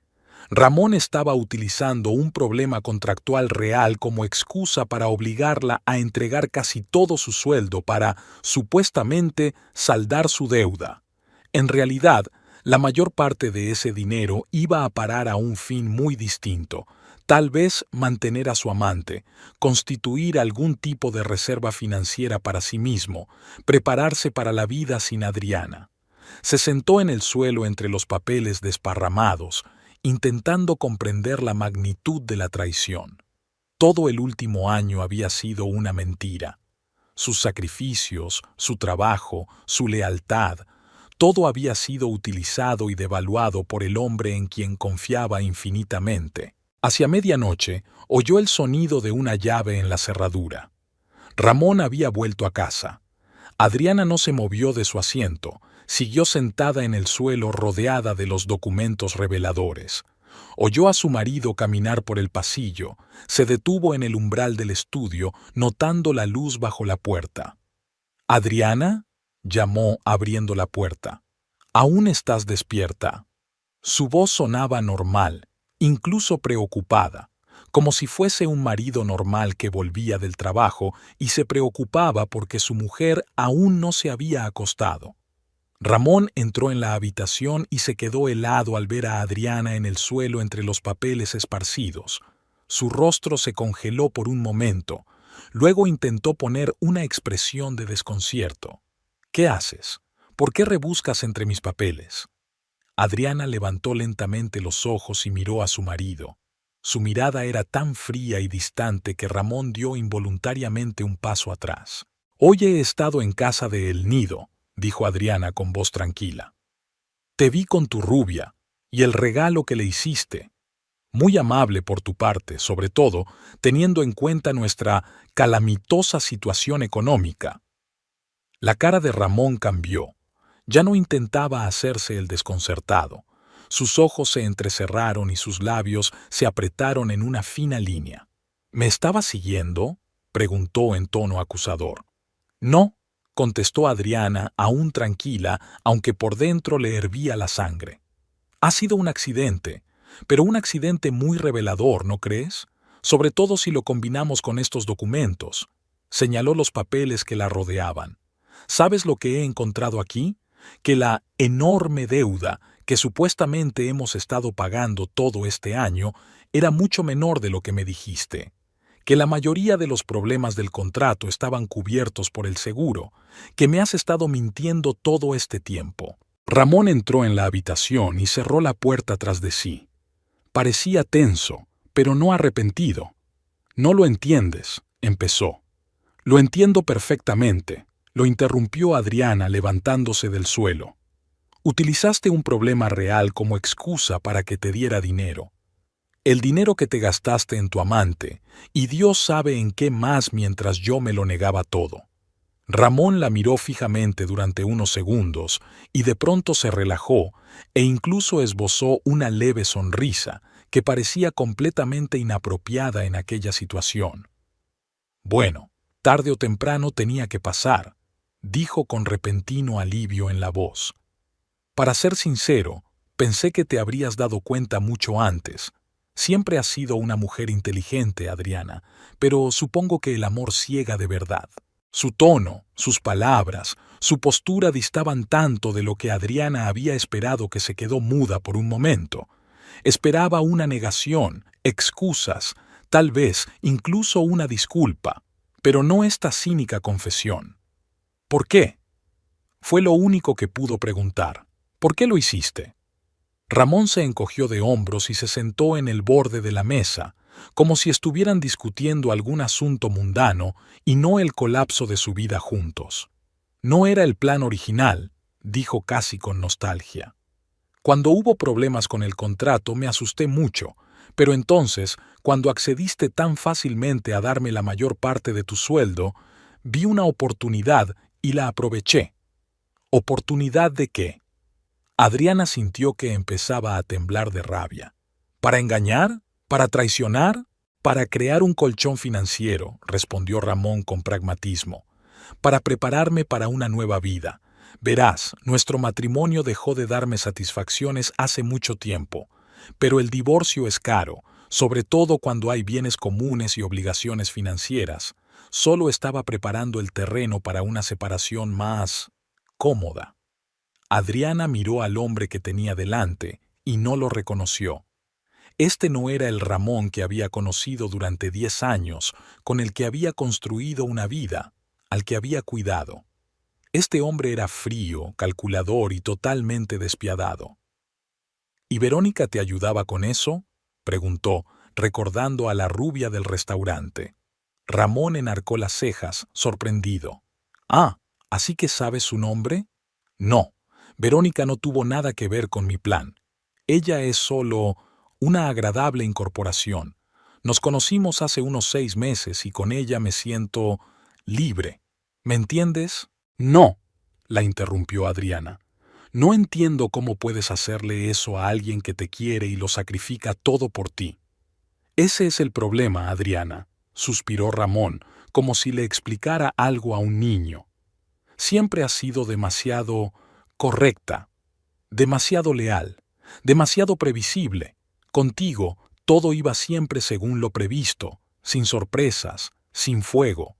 Ramón estaba utilizando un problema contractual real como excusa para obligarla a entregar casi todo su sueldo para, supuestamente, saldar su deuda. En realidad, la mayor parte de ese dinero iba a parar a un fin muy distinto, tal vez mantener a su amante, constituir algún tipo de reserva financiera para sí mismo, prepararse para la vida sin Adriana. Se sentó en el suelo entre los papeles desparramados, intentando comprender la magnitud de la traición. Todo el último año había sido una mentira. Sus sacrificios, su trabajo, su lealtad, todo había sido utilizado y devaluado por el hombre en quien confiaba infinitamente. Hacia medianoche oyó el sonido de una llave en la cerradura. Ramón había vuelto a casa. Adriana no se movió de su asiento, siguió sentada en el suelo rodeada de los documentos reveladores. Oyó a su marido caminar por el pasillo, se detuvo en el umbral del estudio, notando la luz bajo la puerta. «¿Adriana?», llamó abriendo la puerta. «¿Aún estás despierta?». Su voz sonaba normal, incluso preocupada, como si fuese un marido normal que volvía del trabajo y se preocupaba porque su mujer aún no se había acostado. Ramón entró en la habitación y se quedó helado al ver a Adriana en el suelo entre los papeles esparcidos. Su rostro se congeló por un momento, luego intentó poner una expresión de desconcierto. «¿Qué haces? ¿Por qué rebuscas entre mis papeles?». Adriana levantó lentamente los ojos y miró a su marido. Su mirada era tan fría y distante que Ramón dio involuntariamente un paso atrás. «Hoy he estado en casa de El Nido», dijo Adriana con voz tranquila. «Te vi con tu rubia, y el regalo que le hiciste. Muy amable por tu parte, sobre todo, teniendo en cuenta nuestra calamitosa situación económica». La cara de Ramón cambió. Ya no intentaba hacerse el desconcertado. Sus ojos se entrecerraron y sus labios se apretaron en una fina línea. «¿Me estaba siguiendo?», preguntó en tono acusador. «No», contestó Adriana, aún tranquila, aunque por dentro le hervía la sangre. Ha sido un accidente, pero un accidente muy revelador, ¿no crees? Sobre todo si lo combinamos con estos documentos. Señaló los papeles que la rodeaban. ¿Sabes lo que he encontrado aquí? Que la enorme deuda que supuestamente hemos estado pagando todo este año era mucho menor de lo que me dijiste. Que la mayoría de los problemas del contrato estaban cubiertos por el seguro, que me has estado mintiendo todo este tiempo. Ramón entró en la habitación y cerró la puerta tras de sí. Parecía tenso, pero no arrepentido. No lo entiendes, empezó. Lo entiendo perfectamente, lo interrumpió Adriana levantándose del suelo. Utilizaste un problema real como excusa para que te diera dinero. El dinero que te gastaste en tu amante, y Dios sabe en qué más mientras yo me lo negaba todo. Ramón la miró fijamente durante unos segundos y de pronto se relajó e incluso esbozó una leve sonrisa que parecía completamente inapropiada en aquella situación. Bueno, tarde o temprano tenía que pasar, dijo con repentino alivio en la voz. Para ser sincero, pensé que te habrías dado cuenta mucho antes. Siempre has sido una mujer inteligente, Adriana, pero supongo que el amor ciega de verdad. Su tono, sus palabras, su postura distaban tanto de lo que Adriana había esperado que se quedó muda por un momento. Esperaba una negación, excusas, tal vez incluso una disculpa, pero no esta cínica confesión. ¿Por qué? Fue lo único que pudo preguntar. ¿Por qué lo hiciste? Ramón se encogió de hombros y se sentó en el borde de la mesa, como si estuvieran discutiendo algún asunto mundano y no el colapso de su vida juntos. No era el plan original, dijo casi con nostalgia. Cuando hubo problemas con el contrato me asusté mucho, pero entonces, cuando accediste tan fácilmente a darme la mayor parte de tu sueldo, vi una oportunidad y la aproveché. ¿Oportunidad de qué? Adriana sintió que empezaba a temblar de rabia. ¿Para engañar? ¿Para traicionar? Para crear un colchón financiero, respondió Ramón con pragmatismo. Para prepararme para una nueva vida. Verás, nuestro matrimonio dejó de darme satisfacciones hace mucho tiempo, pero el divorcio es caro, sobre todo cuando hay bienes comunes y obligaciones financieras. Solo estaba preparando el terreno para una separación más cómoda. Adriana miró al hombre que tenía delante y no lo reconoció. Este no era el Ramón que había conocido durante 10 años, con el que había construido una vida, al que había cuidado. Este hombre era frío, calculador y totalmente despiadado. ¿Y Verónica te ayudaba con eso?, preguntó, recordando a la rubia del restaurante. Ramón enarcó las cejas, sorprendido. «Ah, ¿así que sabes su nombre?» «No, Verónica no tuvo nada que ver con mi plan. Ella es solo una agradable incorporación. Nos conocimos hace unos 6 meses y con ella me siento libre. ¿Me entiendes?» «No», la interrumpió Adriana. «No entiendo cómo puedes hacerle eso a alguien que te quiere y lo sacrifica todo por ti». «Ese es el problema, Adriana», suspiró Ramón, como si le explicara algo a un niño. «Siempre has sido demasiado correcta, demasiado leal, demasiado previsible. Contigo todo iba siempre según lo previsto, sin sorpresas, sin fuego.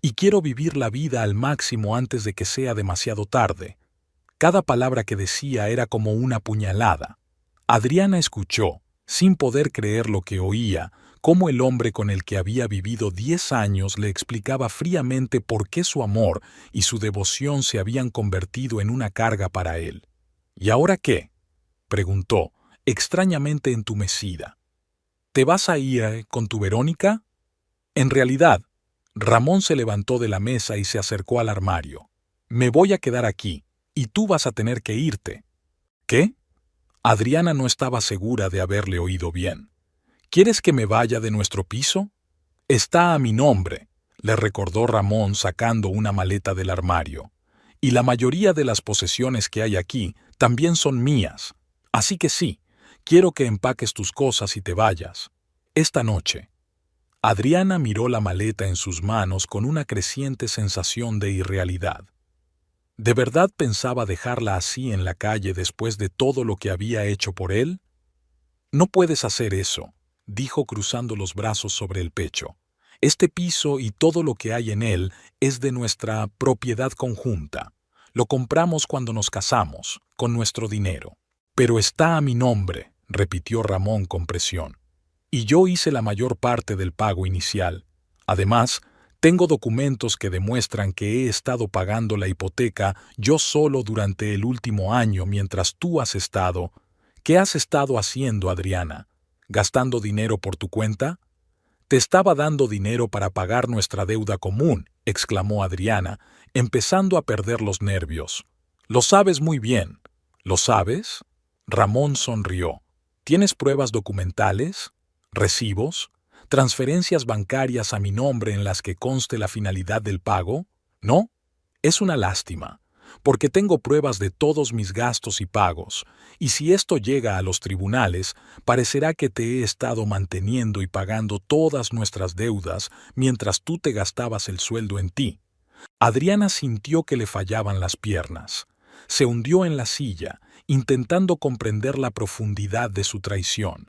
Y quiero vivir la vida al máximo antes de que sea demasiado tarde». Cada palabra que decía era como una puñalada. Adriana escuchó, sin poder creer lo que oía, cómo el hombre con el que había vivido 10 años le explicaba fríamente por qué su amor y su devoción se habían convertido en una carga para él. «¿Y ahora qué?», preguntó, extrañamente entumecida. «¿Te vas a ir con tu Verónica?» En realidad, Ramón se levantó de la mesa y se acercó al armario. «Me voy a quedar aquí, y tú vas a tener que irte». «¿Qué?». Adriana no estaba segura de haberle oído bien. «¿Quieres que me vaya de nuestro piso?». «Está a mi nombre», le recordó Ramón sacando una maleta del armario. «Y la mayoría de las posesiones que hay aquí también son mías. Así que sí, quiero que empaques tus cosas y te vayas. Esta noche». Adriana miró la maleta en sus manos con una creciente sensación de irrealidad. ¿De verdad pensaba dejarla así en la calle después de todo lo que había hecho por él? No puedes hacer eso, dijo cruzando los brazos sobre el pecho. Este piso y todo lo que hay en él es de nuestra propiedad conjunta. Lo compramos cuando nos casamos, con nuestro dinero. Pero está a mi nombre, repitió Ramón con presión. Y yo hice la mayor parte del pago inicial. Además, tengo documentos que demuestran que he estado pagando la hipoteca yo solo durante el último año mientras tú has estado. ¿Qué has estado haciendo, Adriana? ¿Gastando dinero por tu cuenta? Te estaba dando dinero para pagar nuestra deuda común, exclamó Adriana, empezando a perder los nervios. Lo sabes muy bien. ¿Lo sabes? Ramón sonrió. ¿Tienes pruebas documentales? ¿Recibos? ¿Transferencias bancarias a mi nombre en las que conste la finalidad del pago? ¿No? Es una lástima, porque tengo pruebas de todos mis gastos y pagos, y si esto llega a los tribunales, parecerá que te he estado manteniendo y pagando todas nuestras deudas mientras tú te gastabas el sueldo en ti. Adriana sintió que le fallaban las piernas. Se hundió en la silla, intentando comprender la profundidad de su traición.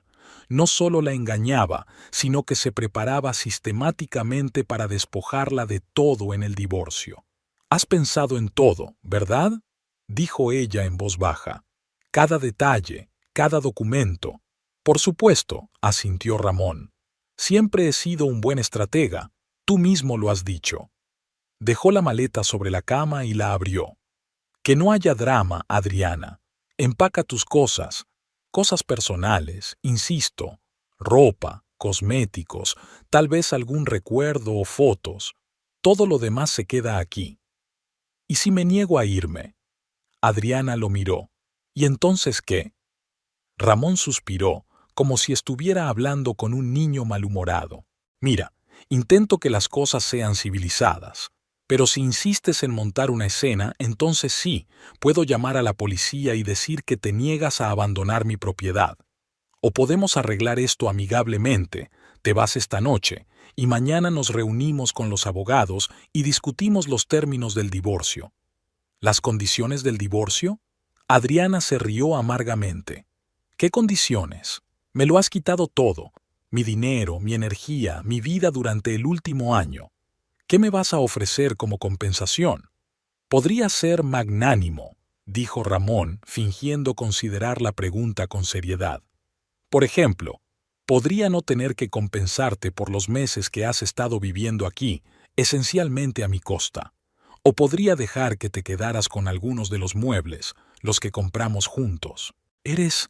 No solo la engañaba, sino que se preparaba sistemáticamente para despojarla de todo en el divorcio. «Has pensado en todo, ¿verdad?», dijo ella en voz baja. «Cada detalle, cada documento». «Por supuesto», asintió Ramón. «Siempre he sido un buen estratega. Tú mismo lo has dicho». Dejó la maleta sobre la cama y la abrió. «Que no haya drama, Adriana. Empaca tus cosas. Cosas personales, insisto. Ropa, cosméticos, tal vez algún recuerdo o fotos. Todo lo demás se queda aquí». «¿Y si me niego a irme?». Adriana lo miró. «¿Y entonces qué?». Ramón suspiró, como si estuviera hablando con un niño malhumorado. «Mira, intento que las cosas sean civilizadas. Pero si insistes en montar una escena, entonces sí, puedo llamar a la policía y decir que te niegas a abandonar mi propiedad. O podemos arreglar esto amigablemente. Te vas esta noche, y mañana nos reunimos con los abogados y discutimos los términos del divorcio». «¿Las condiciones del divorcio?». Adriana se rió amargamente. «¿Qué condiciones? Me lo has quitado todo. Mi dinero, mi energía, mi vida durante el último año. ¿Qué me vas a ofrecer como compensación?». «Podría ser magnánimo», dijo Ramón, fingiendo considerar la pregunta con seriedad. «Por ejemplo, podría no tener que compensarte por los meses que has estado viviendo aquí, esencialmente a mi costa. O podría dejar que te quedaras con algunos de los muebles, los que compramos juntos». Eres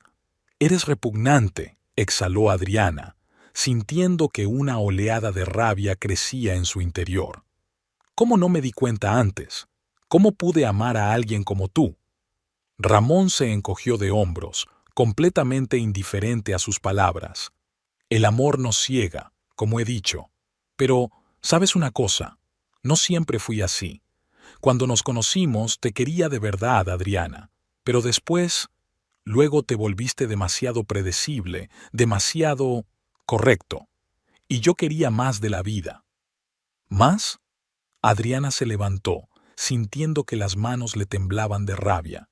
repugnante», exhaló Adriana, sintiendo que una oleada de rabia crecía en su interior. «¿Cómo no me di cuenta antes? ¿Cómo pude amar a alguien como tú?». Ramón se encogió de hombros, completamente indiferente a sus palabras. «El amor nos ciega, como he dicho. Pero, ¿sabes una cosa? No siempre fui así. Cuando nos conocimos te quería de verdad, Adriana. Pero después, luego te volviste demasiado predecible, demasiado correcto. Y yo quería más de la vida». «¿Más?». Adriana se levantó, sintiendo que las manos le temblaban de rabia.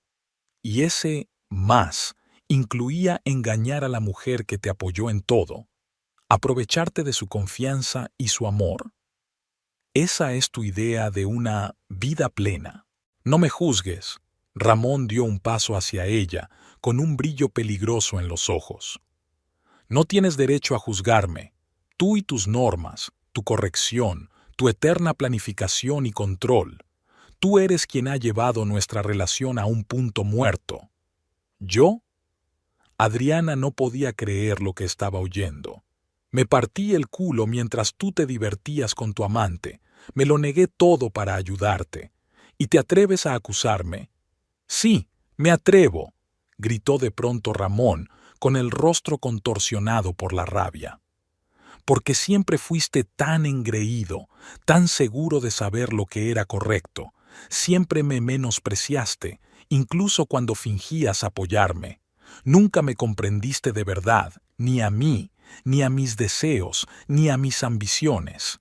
«Y ese más incluía engañar a la mujer que te apoyó en todo, aprovecharte de su confianza y su amor. Esa es tu idea de una vida plena». «No me juzgues». Ramón dio un paso hacia ella, con un brillo peligroso en los ojos. «No tienes derecho a juzgarme. Tú y tus normas, tu corrección, tu eterna planificación y control. Tú eres quien ha llevado nuestra relación a un punto muerto». «¿Yo?». Adriana no podía creer lo que estaba oyendo. «Me partí el culo mientras tú te divertías con tu amante. Me lo negué todo para ayudarte. ¿Y te atreves a acusarme?». «Sí, me atrevo», gritó de pronto Ramón, con el rostro contorsionado por la rabia. «Porque siempre fuiste tan engreído, tan seguro de saber lo que era correcto. Siempre me menospreciaste, incluso cuando fingías apoyarme. Nunca me comprendiste de verdad, ni a mí, ni a mis deseos, ni a mis ambiciones.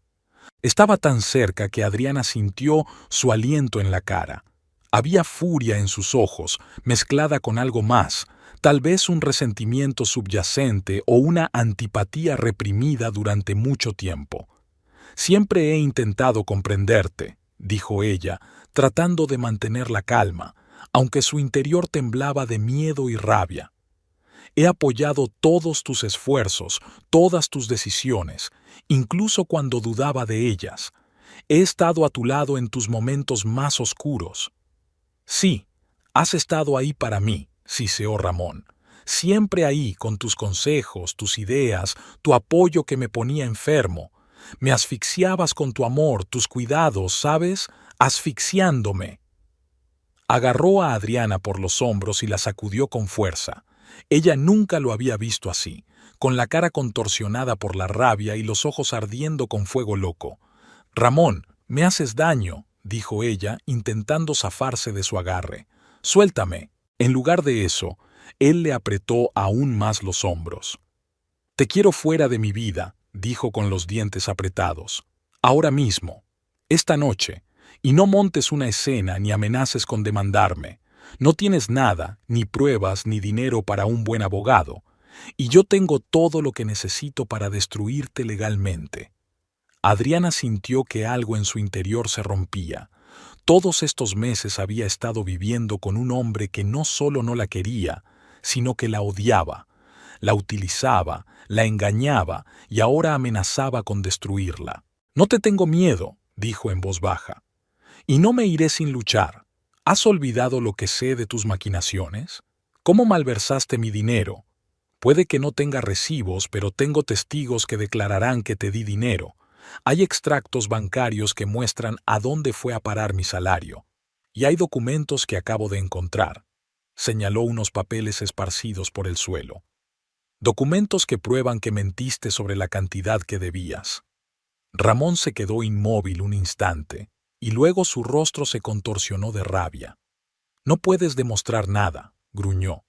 Estaba tan cerca que Adriana sintió su aliento en la cara. Había furia en sus ojos, mezclada con algo más, tal vez un resentimiento subyacente o una antipatía reprimida durante mucho tiempo. Siempre he intentado comprenderte, dijo ella, tratando de mantener la calma, aunque su interior temblaba de miedo y rabia. He apoyado todos tus esfuerzos, todas tus decisiones, incluso cuando dudaba de ellas. He estado a tu lado en tus momentos más oscuros. Sí, has estado ahí para mí, siseó Ramón. Siempre ahí con tus consejos, tus ideas, tu apoyo que me ponía enfermo. Me asfixiabas con tu amor, tus cuidados, ¿sabes? Asfixiándome. Agarró a Adriana por los hombros y la sacudió con fuerza. Ella nunca lo había visto así, con la cara contorsionada por la rabia y los ojos ardiendo con fuego loco. «Ramón, me haces daño», dijo ella, intentando zafarse de su agarre. «Suéltame». En lugar de eso, él le apretó aún más los hombros. «Te quiero fuera de mi vida», dijo con los dientes apretados. «Ahora mismo. Esta noche. Y no montes una escena ni amenaces con demandarme. No tienes nada, ni pruebas, ni dinero para un buen abogado. Y yo tengo todo lo que necesito para destruirte legalmente». Adriana sintió que algo en su interior se rompía. Todos estos meses había estado viviendo con un hombre que no solo no la quería, sino que la odiaba. La utilizaba, la engañaba y ahora amenazaba con destruirla. «No te tengo miedo», dijo en voz baja. «Y no me iré sin luchar. ¿Has olvidado lo que sé de tus maquinaciones? ¿Cómo malversaste mi dinero? Puede que no tenga recibos, pero tengo testigos que declararán que te di dinero. Hay extractos bancarios que muestran a dónde fue a parar mi salario. Y hay documentos que acabo de encontrar». Señaló unos papeles esparcidos por el suelo. «Documentos que prueban que mentiste sobre la cantidad que debías». Ramón se quedó inmóvil un instante, y luego su rostro se contorsionó de rabia. «No puedes demostrar nada», gruñó.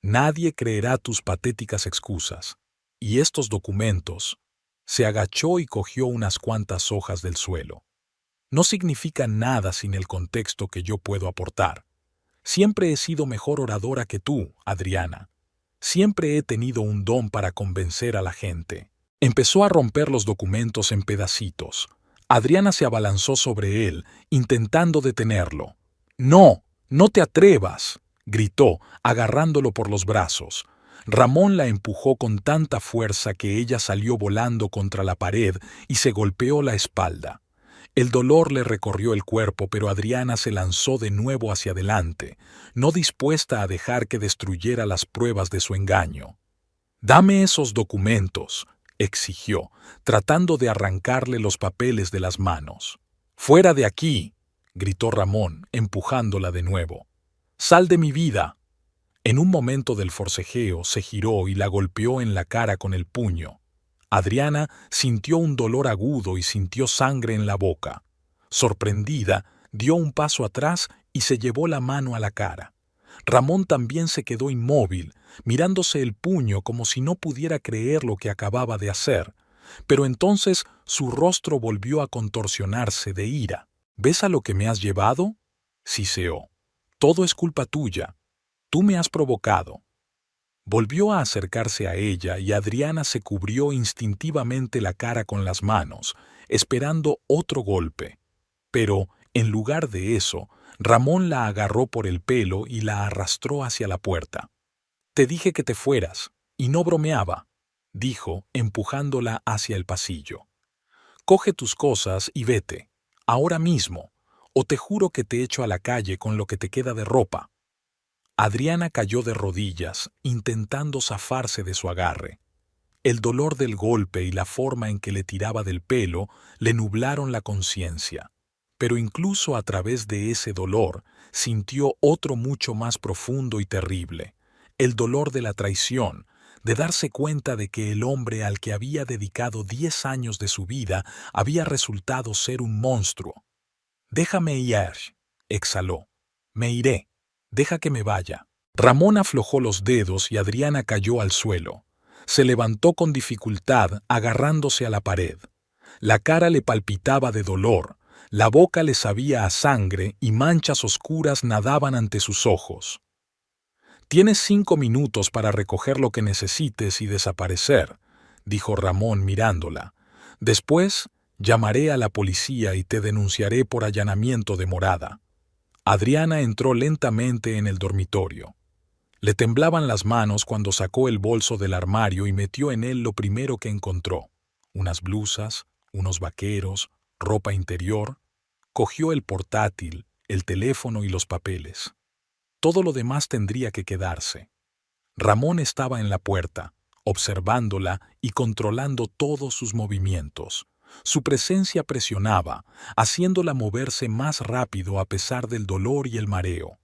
«Nadie creerá tus patéticas excusas. Y estos documentos». Se agachó y cogió unas cuantas hojas del suelo. «No significan nada sin el contexto que yo puedo aportar. Siempre he sido mejor oradora que tú, Adriana. Siempre he tenido un don para convencer a la gente». Empezó a romper los documentos en pedacitos. Adriana se abalanzó sobre él, intentando detenerlo. «No, no te atrevas», gritó, agarrándolo por los brazos. Ramón la empujó con tanta fuerza que ella salió volando contra la pared y se golpeó la espalda. El dolor le recorrió el cuerpo, pero Adriana se lanzó de nuevo hacia adelante, no dispuesta a dejar que destruyera las pruebas de su engaño. «Dame esos documentos», exigió, tratando de arrancarle los papeles de las manos. «Fuera de aquí», gritó Ramón, empujándola de nuevo. «Sal de mi vida». En un momento del forcejeo se giró y la golpeó en la cara con el puño. Adriana sintió un dolor agudo y sintió sangre en la boca. Sorprendida, dio un paso atrás y se llevó la mano a la cara. Ramón también se quedó inmóvil, mirándose el puño como si no pudiera creer lo que acababa de hacer. Pero entonces su rostro volvió a contorsionarse de ira. «¿Ves a lo que me has llevado?», siseó. «Todo es culpa tuya. Tú me has provocado». Volvió a acercarse a ella y Adriana se cubrió instintivamente la cara con las manos, esperando otro golpe. Pero, en lugar de eso, Ramón la agarró por el pelo y la arrastró hacia la puerta. «Te dije que te fueras, y no bromeaba», dijo, empujándola hacia el pasillo. «Coge tus cosas y vete, ahora mismo, o te juro que te echo a la calle con lo que te queda de ropa». Adriana cayó de rodillas, intentando zafarse de su agarre. El dolor del golpe y la forma en que le tiraba del pelo le nublaron la conciencia. Pero incluso a través de ese dolor sintió otro mucho más profundo y terrible, el dolor de la traición, de darse cuenta de que el hombre al que había dedicado 10 años de su vida había resultado ser un monstruo. «Déjame ir», exhaló. «Me iré. Deja que me vaya». Ramón aflojó los dedos y Adriana cayó al suelo. Se levantó con dificultad, agarrándose a la pared. La cara le palpitaba de dolor, la boca le sabía a sangre y manchas oscuras nadaban ante sus ojos. «Tienes 5 minutos para recoger lo que necesites y desaparecer», dijo Ramón mirándola. «Después, llamaré a la policía y te denunciaré por allanamiento de morada». Adriana entró lentamente en el dormitorio. Le temblaban las manos cuando sacó el bolso del armario y metió en él lo primero que encontró: unas blusas, unos vaqueros, ropa interior. Cogió el portátil, el teléfono y los papeles. Todo lo demás tendría que quedarse. Ramón estaba en la puerta, observándola y controlando todos sus movimientos. Su presencia presionaba, haciéndola moverse más rápido a pesar del dolor y el mareo.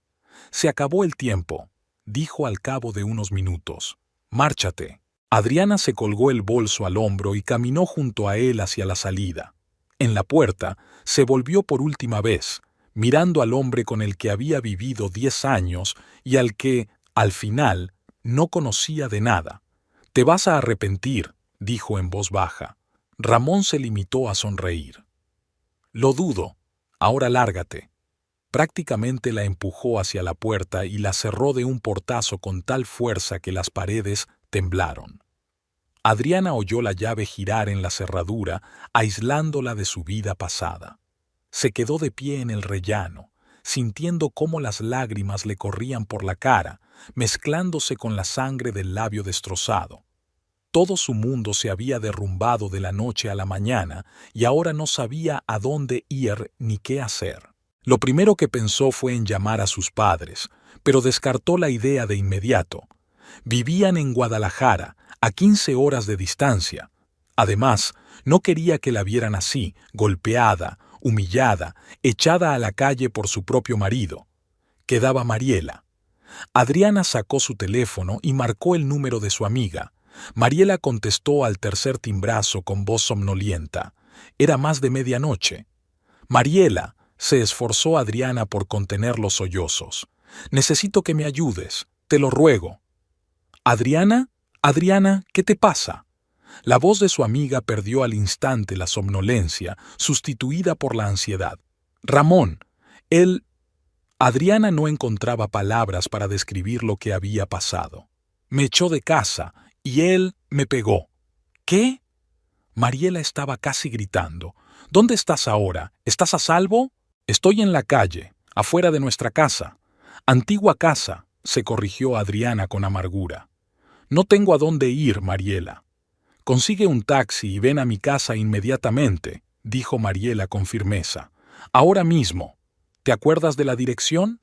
«Se acabó el tiempo», dijo al cabo de unos minutos. «Márchate». Adriana se colgó el bolso al hombro y caminó junto a él hacia la salida. En la puerta, se volvió por última vez, mirando al hombre con el que había vivido 10 años y al que, al final, no conocía de nada. «Te vas a arrepentir», dijo en voz baja. Ramón se limitó a sonreír. «Lo dudo. Ahora lárgate». Prácticamente la empujó hacia la puerta y la cerró de un portazo con tal fuerza que las paredes temblaron. Adriana oyó la llave girar en la cerradura, aislándola de su vida pasada. Se quedó de pie en el rellano, sintiendo cómo las lágrimas le corrían por la cara, mezclándose con la sangre del labio destrozado. Todo su mundo se había derrumbado de la noche a la mañana y ahora no sabía a dónde ir ni qué hacer. Lo primero que pensó fue en llamar a sus padres, pero descartó la idea de inmediato. Vivían en Guadalajara, a 15 horas de distancia. Además, no quería que la vieran así, golpeada, humillada, echada a la calle por su propio marido. Quedaba Mariela. Adriana sacó su teléfono y marcó el número de su amiga. Mariela contestó al tercer timbrazo con voz somnolienta. Era más de medianoche. «Mariela», se esforzó Adriana por contener los sollozos. «Necesito que me ayudes, te lo ruego». «¿Adriana? Adriana, ¿qué te pasa?». La voz de su amiga perdió al instante la somnolencia, sustituida por la ansiedad. «Ramón, él...». Adriana no encontraba palabras para describir lo que había pasado. «Me echó de casa y él me pegó». «¿Qué?». Mariela estaba casi gritando. «¿Dónde estás ahora? ¿Estás a salvo?». «Estoy en la calle, afuera de nuestra casa». «Antigua casa», se corrigió Adriana con amargura. «No tengo a dónde ir, Mariela». «Consigue un taxi y ven a mi casa inmediatamente», dijo Mariela con firmeza. «Ahora mismo. ¿Te acuerdas de la dirección?».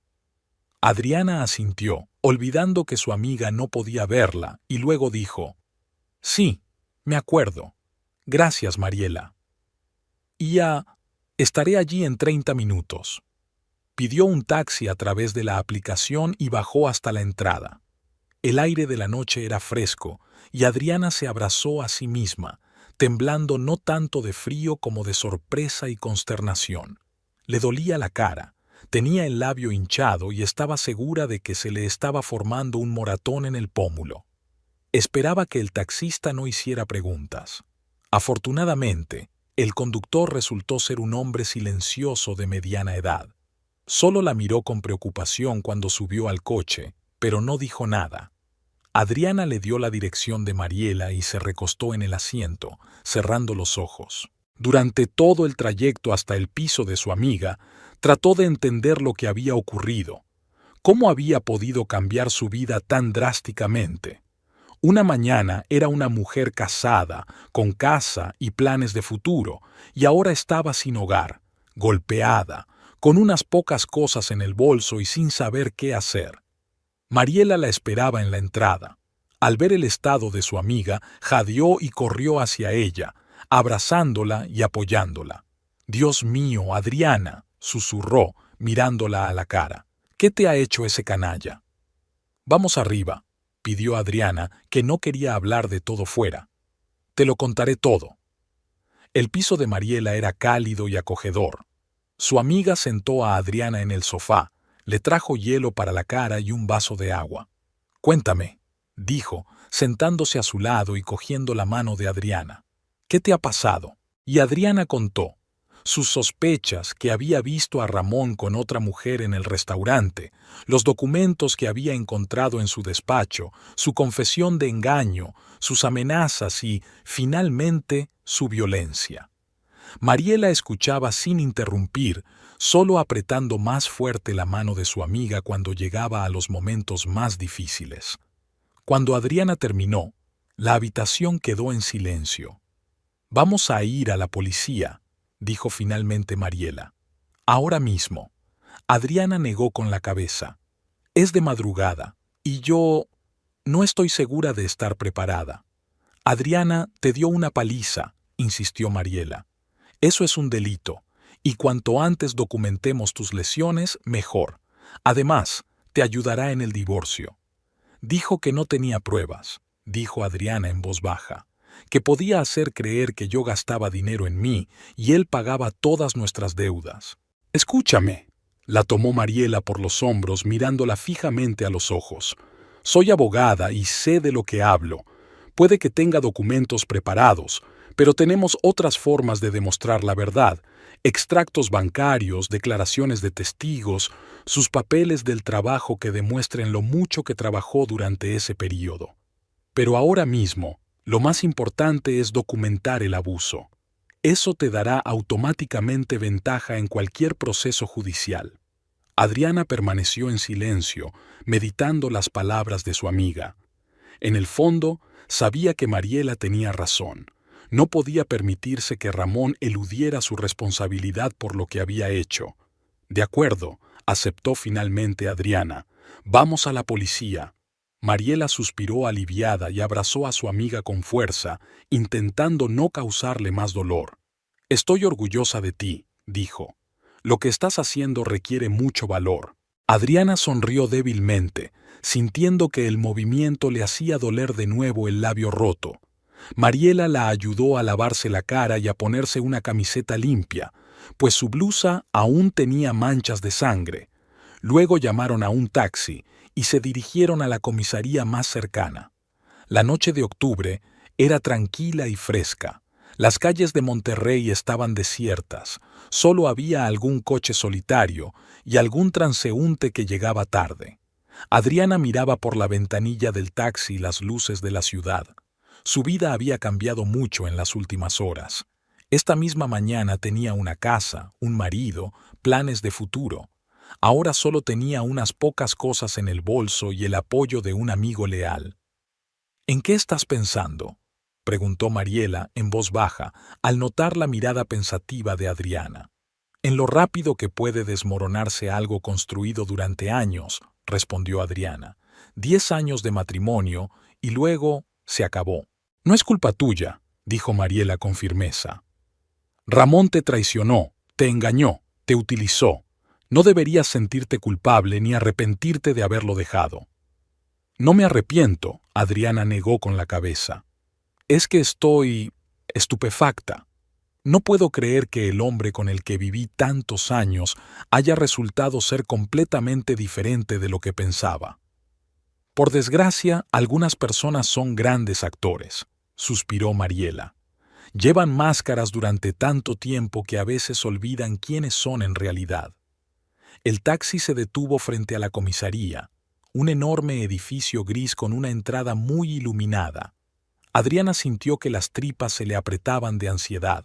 Adriana asintió, olvidando que su amiga no podía verla, y luego dijo: «Sí, me acuerdo. Gracias, Mariela». «Estaré allí en 30 minutos». Pidió un taxi a través de la aplicación y bajó hasta la entrada. El aire de la noche era fresco y Adriana se abrazó a sí misma, temblando no tanto de frío como de sorpresa y consternación. Le dolía la cara, tenía el labio hinchado y estaba segura de que se le estaba formando un moratón en el pómulo. Esperaba que el taxista no hiciera preguntas. Afortunadamente, el conductor resultó ser un hombre silencioso de mediana edad. Solo la miró con preocupación cuando subió al coche, pero no dijo nada. Adriana le dio la dirección de Mariela y se recostó en el asiento, cerrando los ojos. Durante todo el trayecto hasta el piso de su amiga, trató de entender lo que había ocurrido. ¿Cómo había podido cambiar su vida tan drásticamente? Una mañana era una mujer casada, con casa y planes de futuro, y ahora estaba sin hogar, golpeada, con unas pocas cosas en el bolso y sin saber qué hacer. Mariela la esperaba en la entrada. Al ver el estado de su amiga, jadeó y corrió hacia ella, abrazándola y apoyándola. «Dios mío, Adriana», susurró, mirándola a la cara. «¿Qué te ha hecho ese canalla?». «Vamos arriba», pidió Adriana, que no quería hablar de todo fuera. «Te lo contaré todo». El piso de Mariela era cálido y acogedor. Su amiga sentó a Adriana en el sofá, le trajo hielo para la cara y un vaso de agua. «Cuéntame», dijo, sentándose a su lado y cogiendo la mano de Adriana. «¿Qué te ha pasado?». Y Adriana contó sus sospechas, que había visto a Ramón con otra mujer en el restaurante, los documentos que había encontrado en su despacho, su confesión de engaño, sus amenazas y, finalmente, su violencia. Mariela escuchaba sin interrumpir, solo apretando más fuerte la mano de su amiga cuando llegaba a los momentos más difíciles. Cuando Adriana terminó, la habitación quedó en silencio. «Vamos a ir a la policía», dijo finalmente Mariela. «Ahora mismo». Adriana negó con la cabeza. «Es de madrugada, y yo no estoy segura de estar preparada». «Adriana te dio una paliza», insistió Mariela. «Eso es un delito, y cuanto antes documentemos tus lesiones, mejor. Además, te ayudará en el divorcio». «Dijo que no tenía pruebas», dijo Adriana en voz baja, «que podía hacer creer que yo gastaba dinero en mí y él pagaba todas nuestras deudas». «Escúchame», la tomó Mariela por los hombros mirándola fijamente a los ojos. «Soy abogada y sé de lo que hablo. Puede que tenga documentos preparados, pero tenemos otras formas de demostrar la verdad. Extractos bancarios, declaraciones de testigos, sus papeles del trabajo que demuestren lo mucho que trabajó durante ese período. Pero ahora mismo, lo más importante es documentar el abuso. Eso te dará automáticamente ventaja en cualquier proceso judicial». Adriana permaneció en silencio, meditando las palabras de su amiga. En el fondo, sabía que Mariela tenía razón. No podía permitirse que Ramón eludiera su responsabilidad por lo que había hecho. «De acuerdo», aceptó finalmente Adriana. «Vamos a la policía». Mariela suspiró aliviada y abrazó a su amiga con fuerza, intentando no causarle más dolor. «Estoy orgullosa de ti», dijo. «Lo que estás haciendo requiere mucho valor». Adriana sonrió débilmente, sintiendo que el movimiento le hacía doler de nuevo el labio roto. Mariela la ayudó a lavarse la cara y a ponerse una camiseta limpia, pues su blusa aún tenía manchas de sangre. Luego llamaron a un taxi y se dirigieron a la comisaría más cercana. La noche de octubre era tranquila y fresca. Las calles de Monterrey estaban desiertas, solo había algún coche solitario y algún transeúnte que llegaba tarde. Adriana miraba por la ventanilla del taxi las luces de la ciudad. Su vida había cambiado mucho en las últimas horas. Esta misma mañana tenía una casa, un marido, planes de futuro. Ahora solo tenía unas pocas cosas en el bolso y el apoyo de un amigo leal. «¿En qué estás pensando?», preguntó Mariela en voz baja, al notar la mirada pensativa de Adriana. «En lo rápido que puede desmoronarse algo construido durante años», respondió Adriana. 10 años de matrimonio y luego se acabó. «No es culpa tuya», dijo Mariela con firmeza. «Ramón te traicionó, te engañó, te utilizó. No deberías sentirte culpable ni arrepentirte de haberlo dejado». «No me arrepiento», Adriana negó con la cabeza. «Es que estoy estupefacta. No puedo creer que el hombre con el que viví tantos años haya resultado ser completamente diferente de lo que pensaba». «Por desgracia, algunas personas son grandes actores», suspiró Mariela. «Llevan máscaras durante tanto tiempo que a veces olvidan quiénes son en realidad». El taxi se detuvo frente a la comisaría, un enorme edificio gris con una entrada muy iluminada. Adriana sintió que las tripas se le apretaban de ansiedad.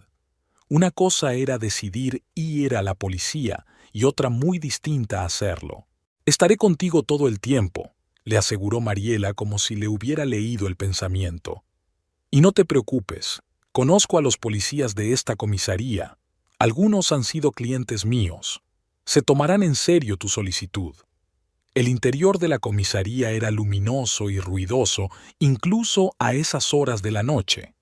Una cosa era decidir ir a la policía y otra muy distinta hacerlo. «Estaré contigo todo el tiempo», le aseguró Mariela como si le hubiera leído el pensamiento. «Y no te preocupes, conozco a los policías de esta comisaría. Algunos han sido clientes míos. Se tomarán en serio tu solicitud». El interior de la comisaría era luminoso y ruidoso, incluso a esas horas de la noche.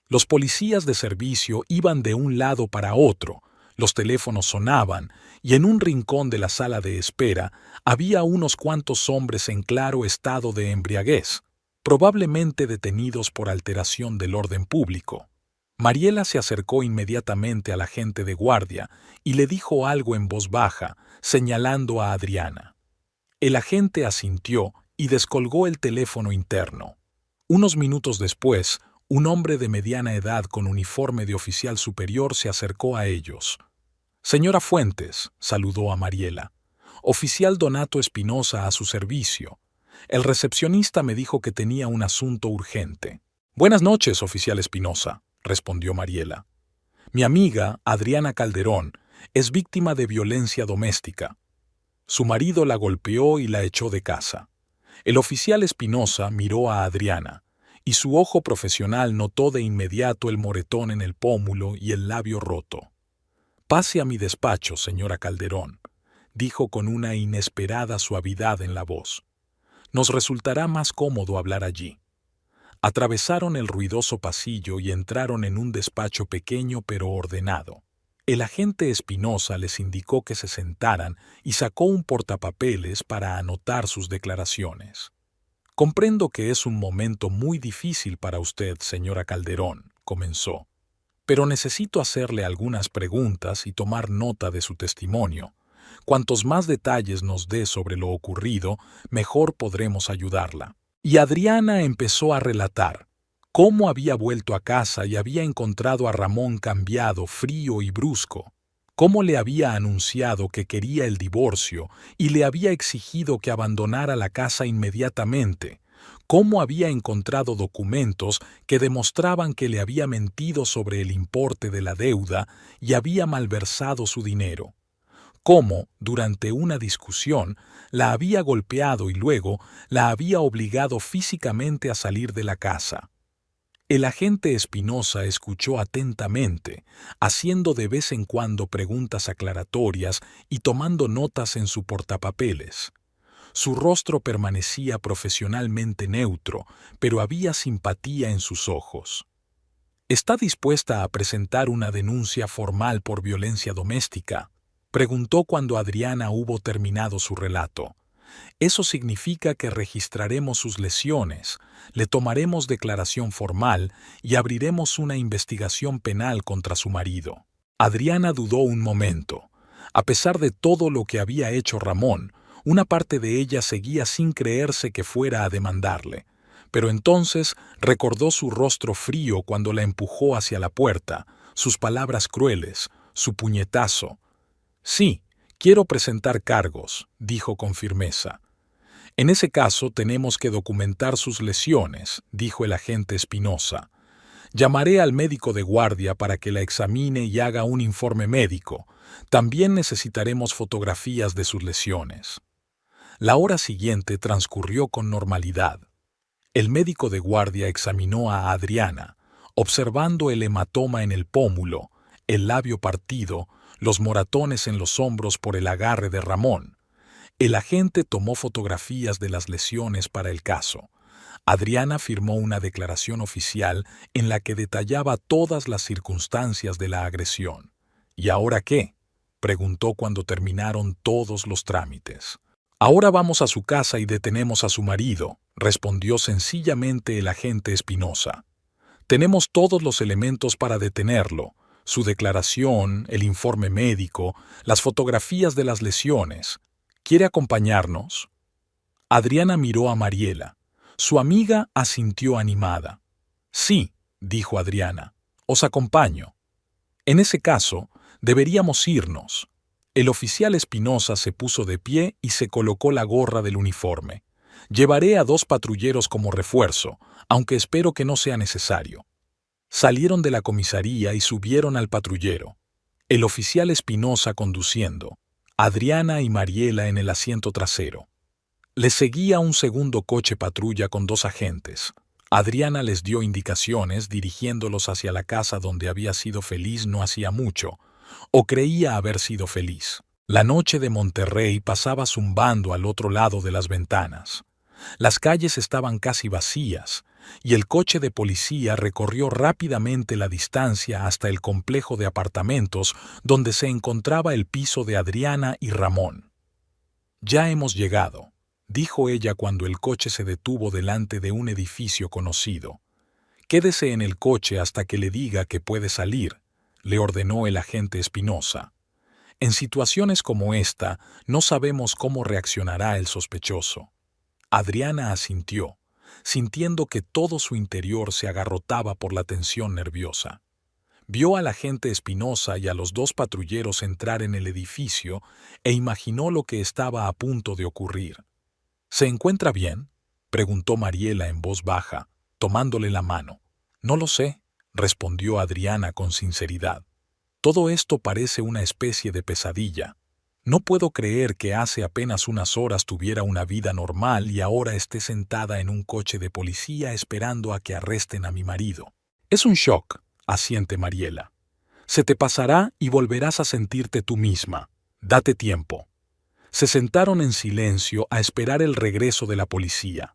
Los policías de servicio iban de un lado para otro, los teléfonos sonaban, y en un rincón de la sala de espera había unos cuantos hombres en claro estado de embriaguez, probablemente detenidos por alteración del orden público. Mariela se acercó inmediatamente al agente de guardia y le dijo algo en voz baja, señalando a Adriana. El agente asintió y descolgó el teléfono interno. Unos minutos después, un hombre de mediana edad con uniforme de oficial superior se acercó a ellos. «Señora Fuentes», saludó a Mariela. «Oficial Donato Espinosa a su servicio. El recepcionista me dijo que tenía un asunto urgente». «Buenas noches, oficial Espinosa», respondió Mariela. «Mi amiga, Adriana Calderón, es víctima de violencia doméstica. Su marido la golpeó y la echó de casa». El oficial Espinosa miró a Adriana, y su ojo profesional notó de inmediato el moretón en el pómulo y el labio roto. «Pase a mi despacho, señora Calderón», dijo con una inesperada suavidad en la voz. «Nos resultará más cómodo hablar allí». Atravesaron el ruidoso pasillo y entraron en un despacho pequeño pero ordenado. El agente Espinosa les indicó que se sentaran y sacó un portapapeles para anotar sus declaraciones. «Comprendo que es un momento muy difícil para usted, señora Calderón», comenzó. «Pero necesito hacerle algunas preguntas y tomar nota de su testimonio. Cuantos más detalles nos dé sobre lo ocurrido, mejor podremos ayudarla». Y Adriana empezó a relatar cómo había vuelto a casa y había encontrado a Ramón cambiado, frío y brusco, cómo le había anunciado que quería el divorcio y le había exigido que abandonara la casa inmediatamente, cómo había encontrado documentos que demostraban que le había mentido sobre el importe de la deuda y había malversado su dinero, cómo, durante una discusión, la había golpeado y luego la había obligado físicamente a salir de la casa. El agente Espinosa escuchó atentamente, haciendo de vez en cuando preguntas aclaratorias y tomando notas en su portapapeles. Su rostro permanecía profesionalmente neutro, pero había simpatía en sus ojos. «¿Está dispuesta a presentar una denuncia formal por violencia doméstica?», preguntó cuando Adriana hubo terminado su relato. «Eso significa que registraremos sus lesiones, le tomaremos declaración formal y abriremos una investigación penal contra su marido». Adriana dudó un momento. A pesar de todo lo que había hecho Ramón, una parte de ella seguía sin creerse que fuera a demandarle. Pero entonces recordó su rostro frío cuando la empujó hacia la puerta, sus palabras crueles, su puñetazo. «Sí, quiero presentar cargos», dijo con firmeza. «En ese caso tenemos que documentar sus lesiones», dijo el agente Espinosa. «Llamaré al médico de guardia para que la examine y haga un informe médico. También necesitaremos fotografías de sus lesiones». La hora siguiente transcurrió con normalidad. El médico de guardia examinó a Adriana, observando el hematoma en el pómulo, el labio partido, los moratones en los hombros por el agarre de Ramón. El agente tomó fotografías de las lesiones para el caso. Adriana firmó una declaración oficial en la que detallaba todas las circunstancias de la agresión. «¿Y ahora qué?», preguntó cuando terminaron todos los trámites. «Ahora vamos a su casa y detenemos a su marido», respondió sencillamente el agente Espinosa. «Tenemos todos los elementos para detenerlo: su declaración, el informe médico, las fotografías de las lesiones. ¿Quiere acompañarnos?». Adriana miró a Mariela. Su amiga asintió animada. «Sí», dijo Adriana, «os acompaño». «En ese caso, deberíamos irnos». El oficial Espinosa se puso de pie y se colocó la gorra del uniforme. «Llevaré a 2 patrulleros como refuerzo, aunque espero que no sea necesario». Salieron de la comisaría y subieron al patrullero. El oficial Espinosa conduciendo, Adriana y Mariela en el asiento trasero. Les seguía un segundo coche patrulla con 2 agentes. Adriana les dio indicaciones dirigiéndolos hacia la casa donde había sido feliz no hacía mucho, o creía haber sido feliz. La noche de Monterrey pasaba zumbando al otro lado de las ventanas. Las calles estaban casi vacías, y el coche de policía recorrió rápidamente la distancia hasta el complejo de apartamentos donde se encontraba el piso de Adriana y Ramón. «Ya hemos llegado», dijo ella cuando el coche se detuvo delante de un edificio conocido. «Quédese en el coche hasta que le diga que puede salir», le ordenó el agente Espinosa. «En situaciones como esta, no sabemos cómo reaccionará el sospechoso». Adriana asintió. sintiendo que todo su interior se agarrotaba por la tensión nerviosa. Vio al agente Espinosa y a los dos patrulleros entrar en el edificio e imaginó lo que estaba a punto de ocurrir. ¿Se encuentra bien?, preguntó Mariela en voz baja, tomándole la mano. No lo sé, respondió Adriana con sinceridad. Todo esto parece una especie de pesadilla. No puedo creer que hace apenas unas horas tuviera una vida normal y ahora esté sentada en un coche de policía esperando a que arresten a mi marido. Es un shock, asiente Mariela. Se te pasará y volverás a sentirte tú misma. Date tiempo. Se sentaron en silencio a esperar el regreso de la policía.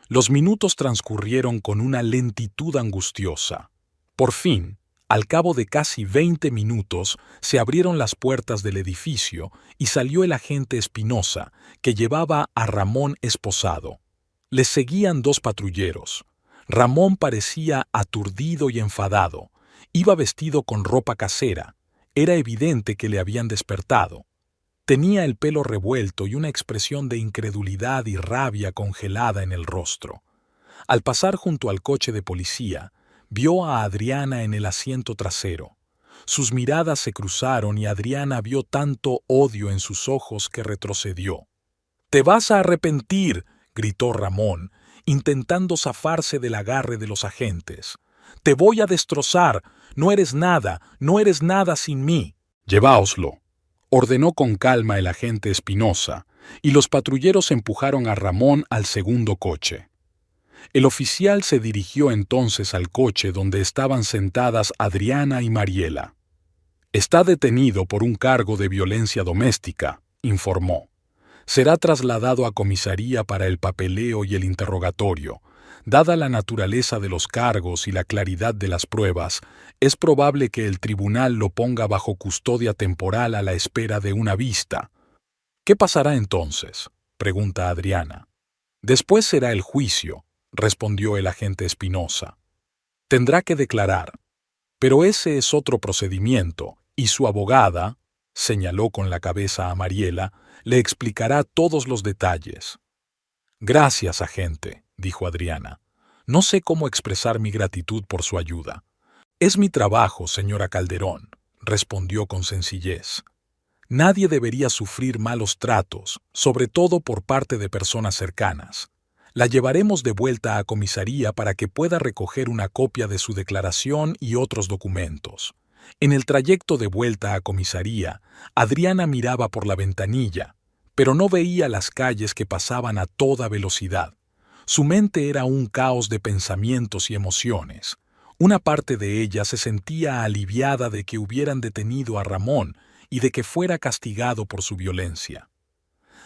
Los minutos transcurrieron con una lentitud angustiosa. Por fin, al cabo de casi 20 minutos, se abrieron las puertas del edificio y salió el agente Espinosa, que llevaba a Ramón esposado. Les seguían dos patrulleros. Ramón parecía aturdido y enfadado. Iba vestido con ropa casera. Era evidente que le habían despertado. Tenía el pelo revuelto y una expresión de incredulidad y rabia congelada en el rostro. Al pasar junto al coche de policía, vio a Adriana en el asiento trasero. Sus miradas se cruzaron y Adriana vio tanto odio en sus ojos que retrocedió. «¡Te vas a arrepentir!», gritó Ramón, intentando zafarse del agarre de los agentes. «¡Te voy a destrozar! No eres nada sin mí». «Lleváoslo», ordenó con calma el agente Espinosa, y los patrulleros empujaron a Ramón al segundo coche. El oficial se dirigió entonces al coche donde estaban sentadas Adriana y Mariela. «Está detenido por un cargo de violencia doméstica», informó. «Será trasladado a comisaría para el papeleo y el interrogatorio. Dada la naturaleza de los cargos y la claridad de las pruebas, es probable que el tribunal lo ponga bajo custodia temporal a la espera de una vista». «¿Qué pasará entonces?», pregunta Adriana. «Después será el juicio», respondió el agente Espinosa. «Tendrá que declarar. Pero ese es otro procedimiento, y su abogada», señaló con la cabeza a Mariela, «le explicará todos los detalles». «Gracias, agente», dijo Adriana. «No sé cómo expresar mi gratitud por su ayuda». «Es mi trabajo, señora Calderón», respondió con sencillez. «Nadie debería sufrir malos tratos, sobre todo por parte de personas cercanas. La llevaremos de vuelta a comisaría para que pueda recoger una copia de su declaración y otros documentos». En el trayecto de vuelta a comisaría, Adriana miraba por la ventanilla, pero no veía las calles que pasaban a toda velocidad. Su mente era un caos de pensamientos y emociones. Una parte de ella se sentía aliviada de que hubieran detenido a Ramón y de que fuera castigado por su violencia.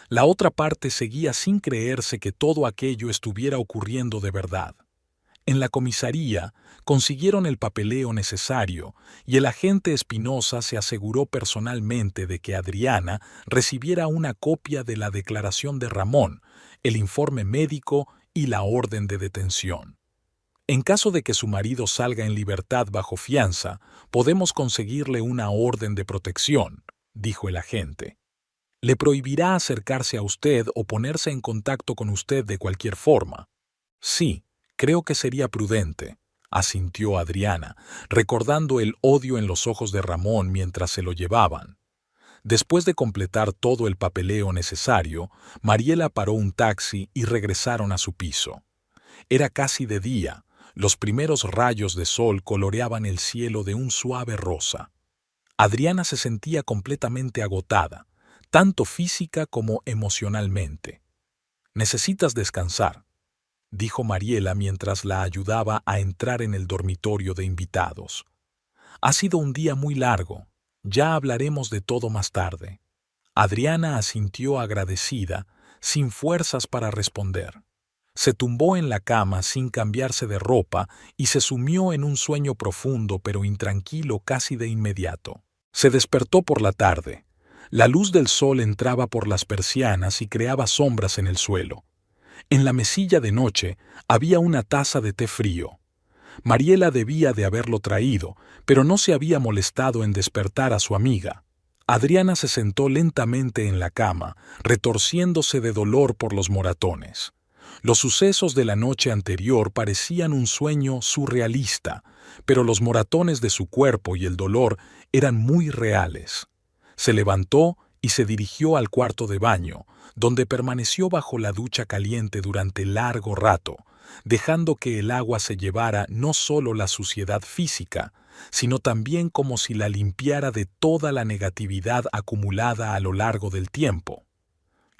La otra parte seguía sin creerse que todo aquello estuviera ocurriendo de verdad. En la comisaría consiguieron el papeleo necesario y el agente Espinosa se aseguró personalmente de que Adriana recibiera una copia de la declaración de Ramón, el informe médico y la orden de detención. En caso de que su marido salga en libertad bajo fianza, podemos conseguirle una orden de protección, dijo el agente. Le prohibirá acercarse a usted o ponerse en contacto con usted de cualquier forma. Sí, creo que sería prudente, asintió Adriana, recordando el odio en los ojos de Ramón mientras se lo llevaban. Después de completar todo el papeleo necesario, Mariela paró un taxi y regresaron a su piso. Era casi de día, los primeros rayos de sol coloreaban el cielo de un suave rosa. Adriana se sentía completamente agotada, tanto física como emocionalmente. «Necesitas descansar», dijo Mariela mientras la ayudaba a entrar en el dormitorio de invitados. «Ha sido un día muy largo. Ya hablaremos de todo más tarde». Adriana asintió agradecida, sin fuerzas para responder. Se tumbó en la cama sin cambiarse de ropa y se sumió en un sueño profundo pero intranquilo casi de inmediato. Se despertó por la tarde. La luz del sol entraba por las persianas y creaba sombras en el suelo. En la mesilla de noche había una taza de té frío. Mariela debía de haberlo traído, pero no se había molestado en despertar a su amiga. Adriana se sentó lentamente en la cama, retorciéndose de dolor por los moratones. Los sucesos de la noche anterior parecían un sueño surrealista, pero los moratones de su cuerpo y el dolor eran muy reales. Se levantó y se dirigió al cuarto de baño, donde permaneció bajo la ducha caliente durante largo rato, dejando que el agua se llevara no solo la suciedad física, sino también como si la limpiara de toda la negatividad acumulada a lo largo del tiempo.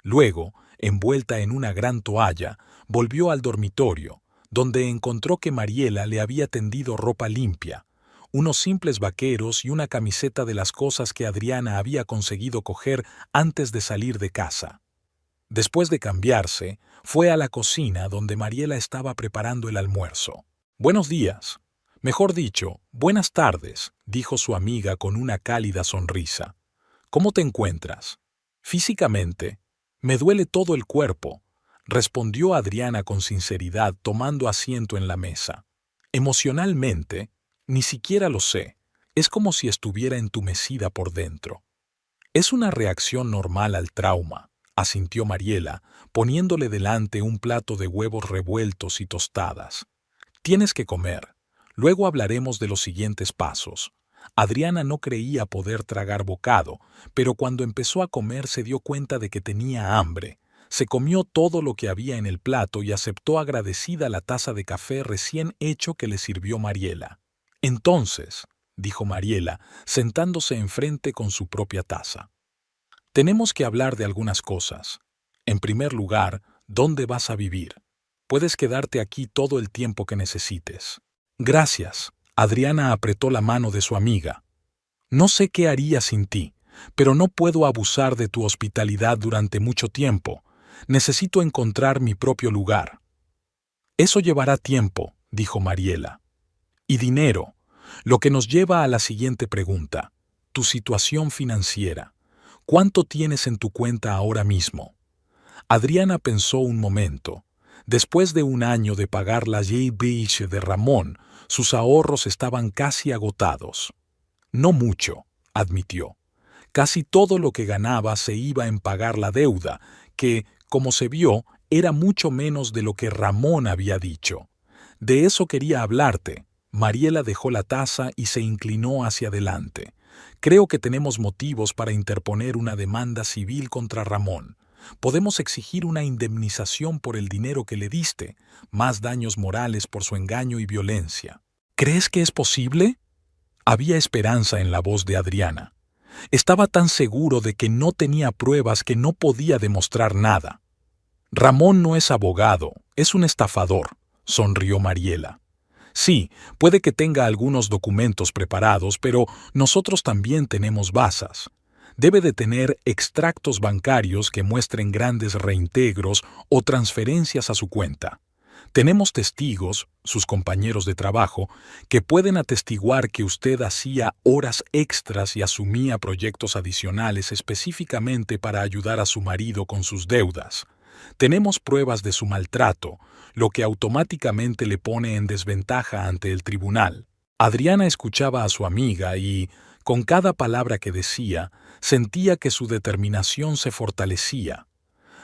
Luego, envuelta en una gran toalla, volvió al dormitorio, donde encontró que Mariela le había tendido ropa limpia, unos simples vaqueros y una camiseta de las cosas que Adriana había conseguido coger antes de salir de casa. Después de cambiarse, fue a la cocina donde Mariela estaba preparando el almuerzo. «Buenos días. Mejor dicho, buenas tardes», dijo su amiga con una cálida sonrisa. «¿Cómo te encuentras?» «Físicamente, me duele todo el cuerpo», respondió Adriana con sinceridad tomando asiento en la mesa. «Emocionalmente, ni siquiera lo sé. Es como si estuviera entumecida por dentro». «Es una reacción normal al trauma», asintió Mariela, poniéndole delante un plato de huevos revueltos y tostadas. «Tienes que comer. Luego hablaremos de los siguientes pasos». Adriana no creía poder tragar bocado, pero cuando empezó a comer se dio cuenta de que tenía hambre. Se comió todo lo que había en el plato y aceptó agradecida la taza de café recién hecho que le sirvió Mariela. «Entonces», dijo Mariela, sentándose enfrente con su propia taza, «tenemos que hablar de algunas cosas. En primer lugar, ¿dónde vas a vivir? Puedes quedarte aquí todo el tiempo que necesites». «Gracias». Adriana apretó la mano de su amiga. «No sé qué haría sin ti, pero no puedo abusar de tu hospitalidad durante mucho tiempo. Necesito encontrar mi propio lugar». «Eso llevará tiempo», dijo Mariela. «Y dinero, lo que nos lleva a la siguiente pregunta. Tu situación financiera. ¿Cuánto tienes en tu cuenta ahora mismo?» Adriana pensó un momento. Después de un año de pagar la J-Beach de Ramón, sus ahorros estaban casi agotados. «No mucho», admitió. Casi todo lo que ganaba se iba en pagar la deuda, que, como se vio, era mucho menos de lo que Ramón había dicho. «De eso quería hablarte». Mariela dejó la taza y se inclinó hacia adelante. «Creo que tenemos motivos para interponer una demanda civil contra Ramón. Podemos exigir una indemnización por el dinero que le diste, más daños morales por su engaño y violencia». «¿Crees que es posible?» Había esperanza en la voz de Adriana. Estaba tan seguro de que no tenía pruebas que no podía demostrar nada. «Ramón no es abogado, es un estafador», sonrió Mariela. «Sí, puede que tenga algunos documentos preparados, pero nosotros también tenemos bases. Debe de tener extractos bancarios que muestren grandes reintegros o transferencias a su cuenta. Tenemos testigos, sus compañeros de trabajo, que pueden atestiguar que usted hacía horas extras y asumía proyectos adicionales específicamente para ayudar a su marido con sus deudas. Tenemos pruebas de su maltrato, lo que automáticamente le pone en desventaja ante el tribunal». Adriana escuchaba a su amiga y, con cada palabra que decía, sentía que su determinación se fortalecía.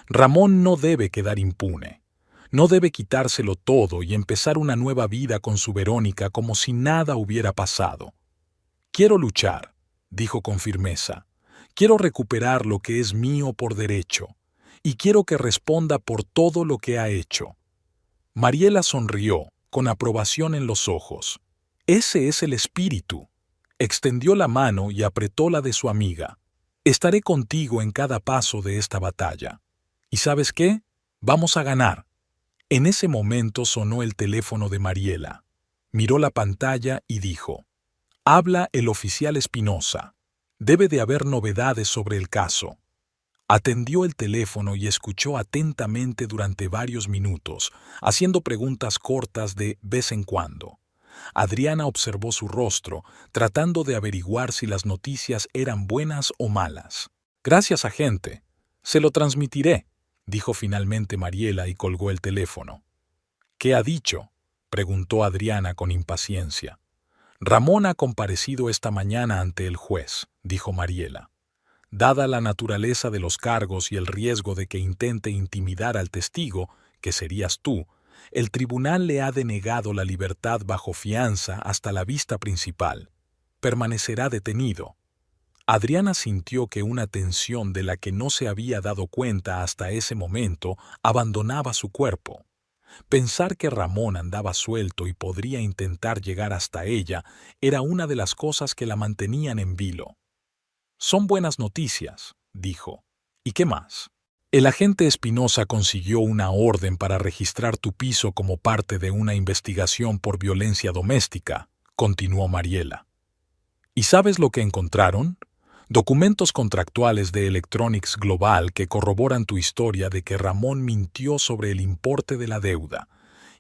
Ramón no debe quedar impune. No debe quitárselo todo y empezar una nueva vida con su Verónica como si nada hubiera pasado. «Quiero luchar», dijo con firmeza. «Quiero recuperar lo que es mío por derecho. Y quiero que responda por todo lo que ha hecho». Mariela sonrió, con aprobación en los ojos. «Ese es el espíritu». Extendió la mano y apretó la de su amiga. «Estaré contigo en cada paso de esta batalla. ¿Y sabes qué? Vamos a ganar». En ese momento sonó el teléfono de Mariela. Miró la pantalla y dijo: «Habla el oficial Espinosa. Debe de haber novedades sobre el caso». Atendió el teléfono y escuchó atentamente durante varios minutos, haciendo preguntas cortas de vez en cuando. Adriana observó su rostro, tratando de averiguar si las noticias eran buenas o malas. «Gracias, agente. Se lo transmitiré», dijo finalmente Mariela y colgó el teléfono. «¿Qué ha dicho?», preguntó Adriana con impaciencia. «Ramón ha comparecido esta mañana ante el juez», dijo Mariela. Dada la naturaleza de los cargos y el riesgo de que intente intimidar al testigo, que serías tú, el tribunal le ha denegado la libertad bajo fianza hasta la vista principal. Permanecerá detenido. Adriana sintió que una tensión de la que no se había dado cuenta hasta ese momento abandonaba su cuerpo. Pensar que Ramón andaba suelto y podría intentar llegar hasta ella era una de las cosas que la mantenían en vilo. «Son buenas noticias», dijo. «¿Y qué más?» «El agente Espinosa consiguió una orden para registrar tu piso como parte de una investigación por violencia doméstica», continuó Mariela. «¿Y sabes lo que encontraron? Documentos contractuales de Electronics Global que corroboran tu historia de que Ramón mintió sobre el importe de la deuda,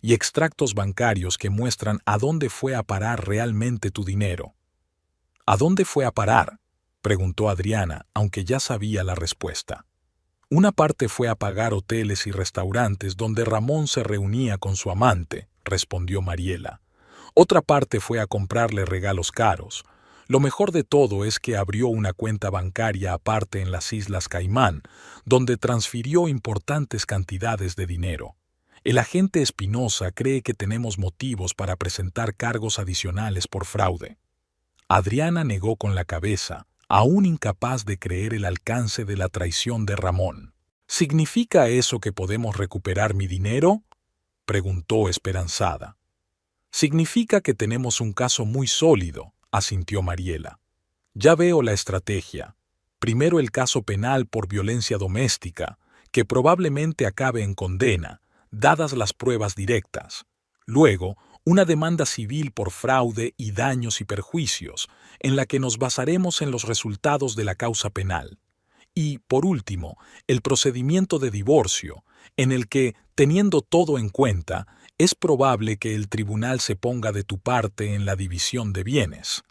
y extractos bancarios que muestran a dónde fue a parar realmente tu dinero». «¿A dónde fue a parar?», preguntó Adriana, aunque ya sabía la respuesta. «Una parte fue a pagar hoteles y restaurantes donde Ramón se reunía con su amante», respondió Mariela. «Otra parte fue a comprarle regalos caros. Lo mejor de todo es que abrió una cuenta bancaria aparte en las Islas Caimán, donde transfirió importantes cantidades de dinero. El agente Espinosa cree que tenemos motivos para presentar cargos adicionales por fraude». Adriana negó con la cabeza, aún incapaz de creer el alcance de la traición de Ramón. «¿Significa eso que podemos recuperar mi dinero?», preguntó esperanzada. «Significa que tenemos un caso muy sólido», asintió Mariela. «Ya veo la estrategia. Primero el caso penal por violencia doméstica, que probablemente acabe en condena, dadas las pruebas directas. Luego, una demanda civil por fraude y daños y perjuicios, en la que nos basaremos en los resultados de la causa penal. Y, por último, el procedimiento de divorcio, en el que, teniendo todo en cuenta, es probable que el tribunal se ponga de tu parte en la división de bienes».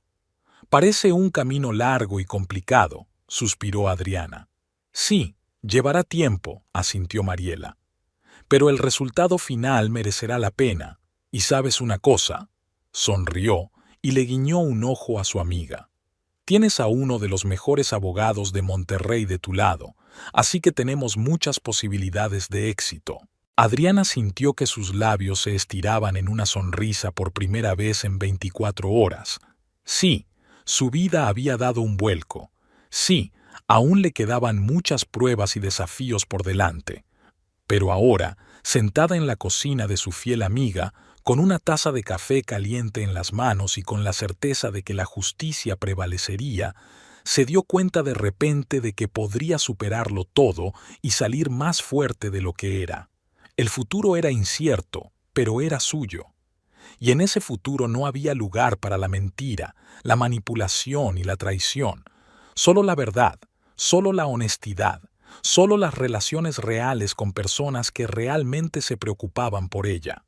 «Parece un camino largo y complicado», suspiró Adriana. «Sí, llevará tiempo», asintió Mariela. «Pero el resultado final merecerá la pena. ¿Y sabes una cosa?», sonrió y le guiñó un ojo a su amiga. «Tienes a uno de los mejores abogados de Monterrey de tu lado, así que tenemos muchas posibilidades de éxito». Adriana sintió que sus labios se estiraban en una sonrisa por primera vez en 24 horas. Sí, su vida había dado un vuelco. Sí, aún le quedaban muchas pruebas y desafíos por delante. Pero ahora, sentada en la cocina de su fiel amiga, con una taza de café caliente en las manos y con la certeza de que la justicia prevalecería, se dio cuenta de repente de que podría superarlo todo y salir más fuerte de lo que era. El futuro era incierto, pero era suyo. Y en ese futuro no había lugar para la mentira, la manipulación y la traición. Solo la verdad, solo la honestidad, solo las relaciones reales con personas que realmente se preocupaban por ella.